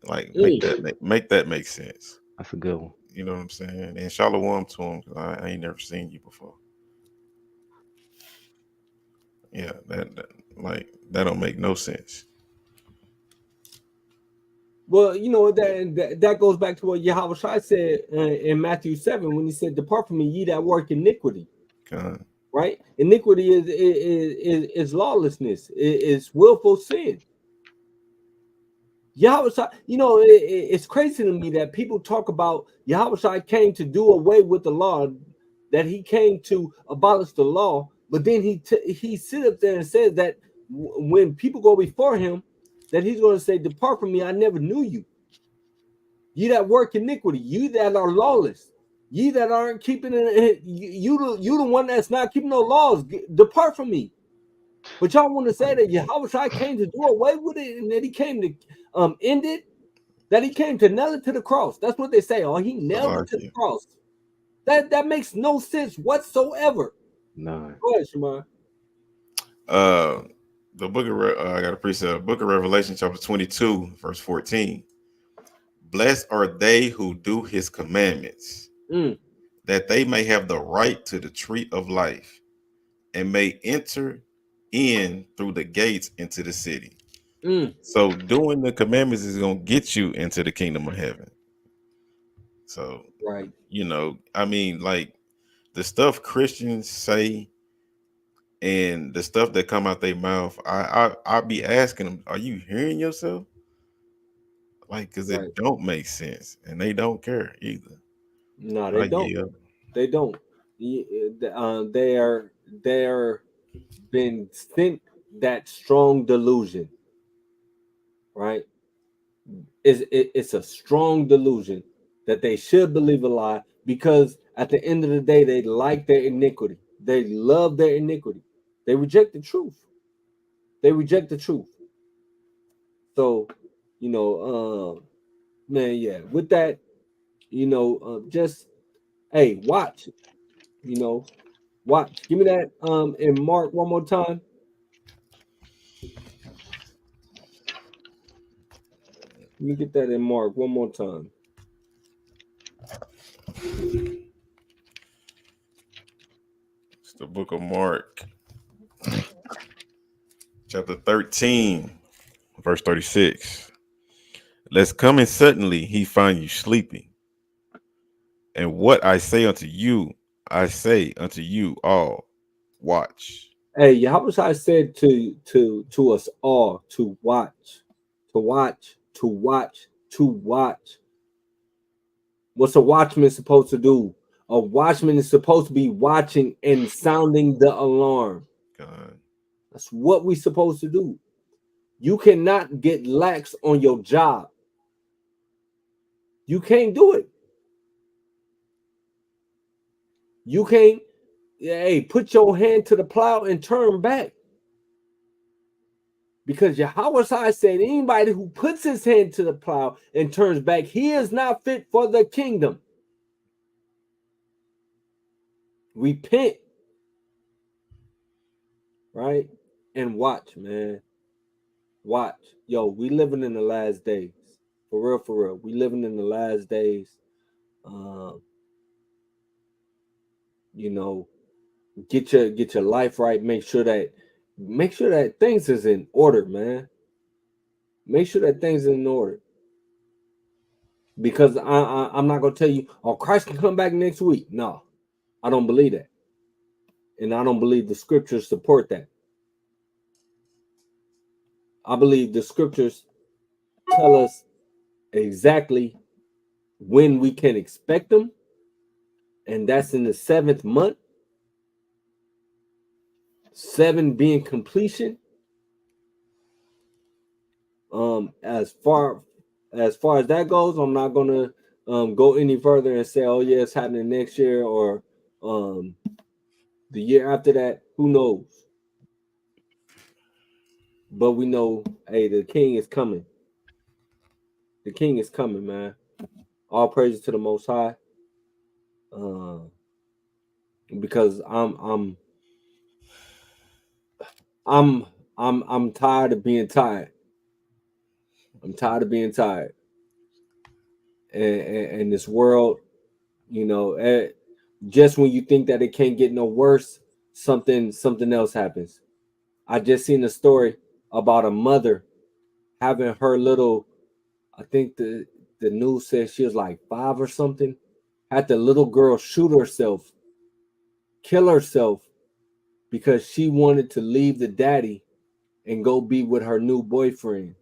Like make that make sense. That's a good one. You know what I'm saying? And shalom to him, because I ain't never seen you before. Yeah, that don't make no sense. Well, you know, that goes back to what Yahweh Shai said in Matthew 7 when he said, "Depart from me, ye that work iniquity." God. Right? Iniquity is lawlessness. It's willful sin. Yahweh Shai, you know, it's crazy to me that people talk about Yahweh Shai came to do away with the law, that he came to abolish the law, but then he sit up there and says that when people go before him, that he's going to say, "Depart from me, I never knew you. Ye that work iniquity, you that are lawless, ye that aren't keeping it, you the one that's not keeping no laws, depart from me." But y'all want to say that Yahweh Shai came to do away with it, and that he came to end it, that he came to nail it to the cross. That's what they say. Oh, he nailed it to the cross. That makes no sense whatsoever. No. Go ahead, Shemar. The book of I got a precept. Book of Revelation, chapter 22, verse 14. Blessed are they who do his commandments. that they may have the right to the tree of life and may enter in through the gates into the city. So doing the commandments is going to get you into the kingdom of heaven. So, right. You know, I mean, like the stuff Christians say and the stuff that come out their mouth, I be asking them, are you hearing yourself? Like, because it don't make sense and they don't care either. No, they don't. They don't. They're been sent that strong delusion, right? It's a strong delusion that they should believe a lie because at the end of the day, they like their iniquity. They love their iniquity. They reject the truth. They reject the truth. So, you know, man, yeah. With that, you know, just hey, watch. You know, watch. Give me that in Mark one more time. Let me get that in Mark one more time. It's the book of Mark, chapter 13, verse 36. Let's come and suddenly he find you sleeping. And what I say unto you, I say unto you all, watch. Hey, Yahweh said to us all to watch, to watch, to watch, to watch. What's a watchman supposed to do? A watchman is supposed to be watching and sounding the alarm. God. That's what we're supposed to do. You cannot get lax on your job. You can't do it. You can't, hey, put your hand to the plow and turn back. Because Yahweh said anybody who puts his hand to the plow and turns back, he is not fit for the kingdom. Repent. Right? And watch, man. Watch. Yo, we living in the last days. For real, for real. We living in the last days. You know, get your life right. Make sure that things is in order, man. Make sure that things is in order. Because I'm not gonna tell you, oh, Christ can come back next week. No, I don't believe that. And I don't believe the scriptures support that. I believe the scriptures tell us exactly when we can expect them. And that's in the 7th month. 7 being completion. As far as that goes, I'm not gonna go any further and say, oh yeah, it's happening next year or the year after that. Who knows? But we know, hey, the king is coming. The king is coming, man. All praises to the Most High. Because I'm tired of being tired. I'm tired of being tired. And this world, you know, just when you think that it can't get no worse, something else happens. I just seen a story about a mother having her little, I think the news says she was like 5 or something, had the little girl shoot herself, kill herself, because she wanted to leave the daddy and go be with her new boyfriend.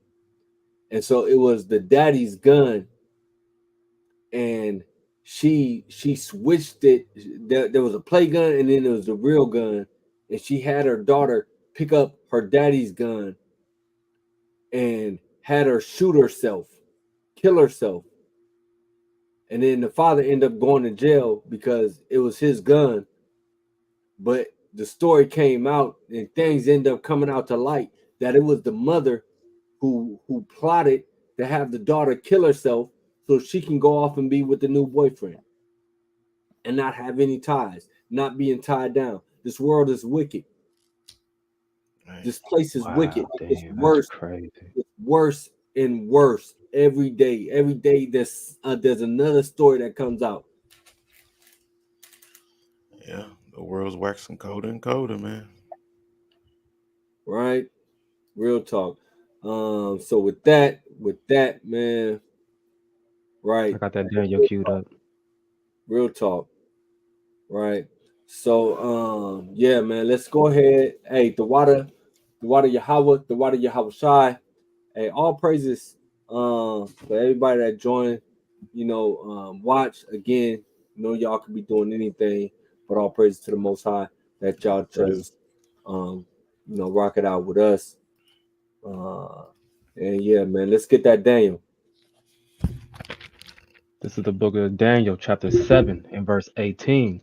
And so it was the daddy's gun, and she switched it. There was a play gun, and then there was the real gun, and she had her daughter pick up her daddy's gun and had her shoot herself, kill herself. And then the father ended up going to jail because it was his gun. But the story came out and things ended up coming out to light that it was the mother who plotted to have the daughter kill herself so she can go off and be with the new boyfriend and not have any ties, not being tied down. This world is wicked. This place is wicked. It's worse. It's worse and worse every day. Every day there's another story that comes out. Yeah, the world's waxing colder and colder, man. Right? Real talk. So with that, man. Right. I got that Daniel queued up. Real talk. Right. So yeah, man, let's go ahead. Hey, the water Yahweh, the water Yahweh Shai. Hey, all praises for everybody that joined, watch again. Y'all could be doing anything, but all praises to the Most High that y'all chose rock it out with us. And yeah, man, let's get that Daniel. This is the book of Daniel, chapter 7, and verse 18.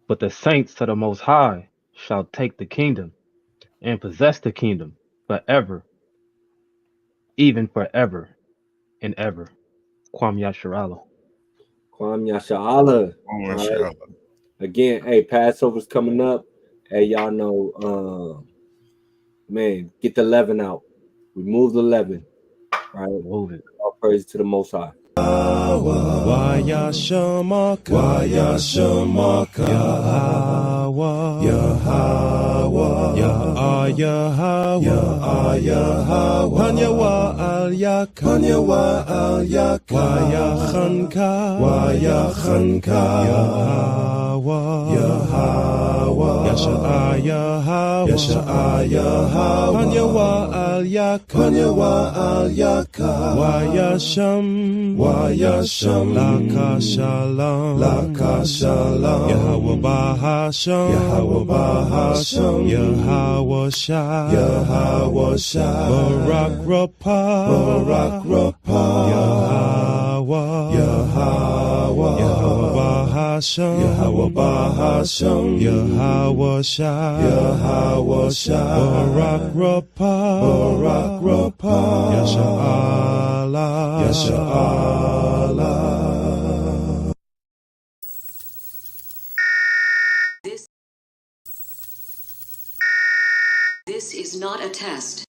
But the saints to the Most High shall take the kingdom and possess the kingdom forever, even forever and ever. Kwam Yasharala. Kwam Yasharala. Right. Again, hey, Passover's coming up. Hey, y'all know, man, get the leaven out. Remove the leaven. Right? Move it. All praise to the Most High. Waya Shamaka, Waya Shamaka, Yahweh, Yahweh, Yahweh, Yahweh, Panyawa al Yak, Panyawa al Yak, Waya Chanka, Waya Chanka, Yahweh, Yahweh, Yasha Yahweh, Yasha Yahweh, Panyawa al Yak, Panyawa al Yak, Waya Sham. Waya Sham, Laka Shalom, Laka Shalom, Yahweh Bahasham, Yahweh Bahasham, Yahweh Shai, Yahweh Shai, Barak Rapah, Barak Rapah, Yahweh, Yahweh, Yahweh Bahasham, Yahweh Bahasham, Yahweh Shai, Yahweh Shai, Barak Rapah, Barak Rapah, Yasha Allah, Yasha Allah. This is not a test.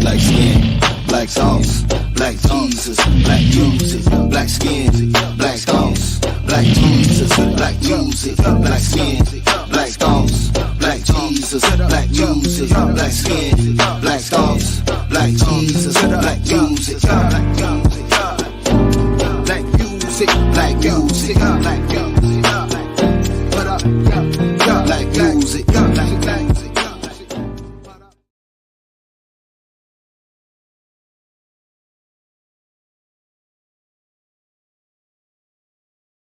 Black skin, black sauce, black Jesus, black music, black skin, black sauce, black Jesus, black music, black skin, black sauce, black Jesus, black music, black skin, black sauce, black Jesus, black music.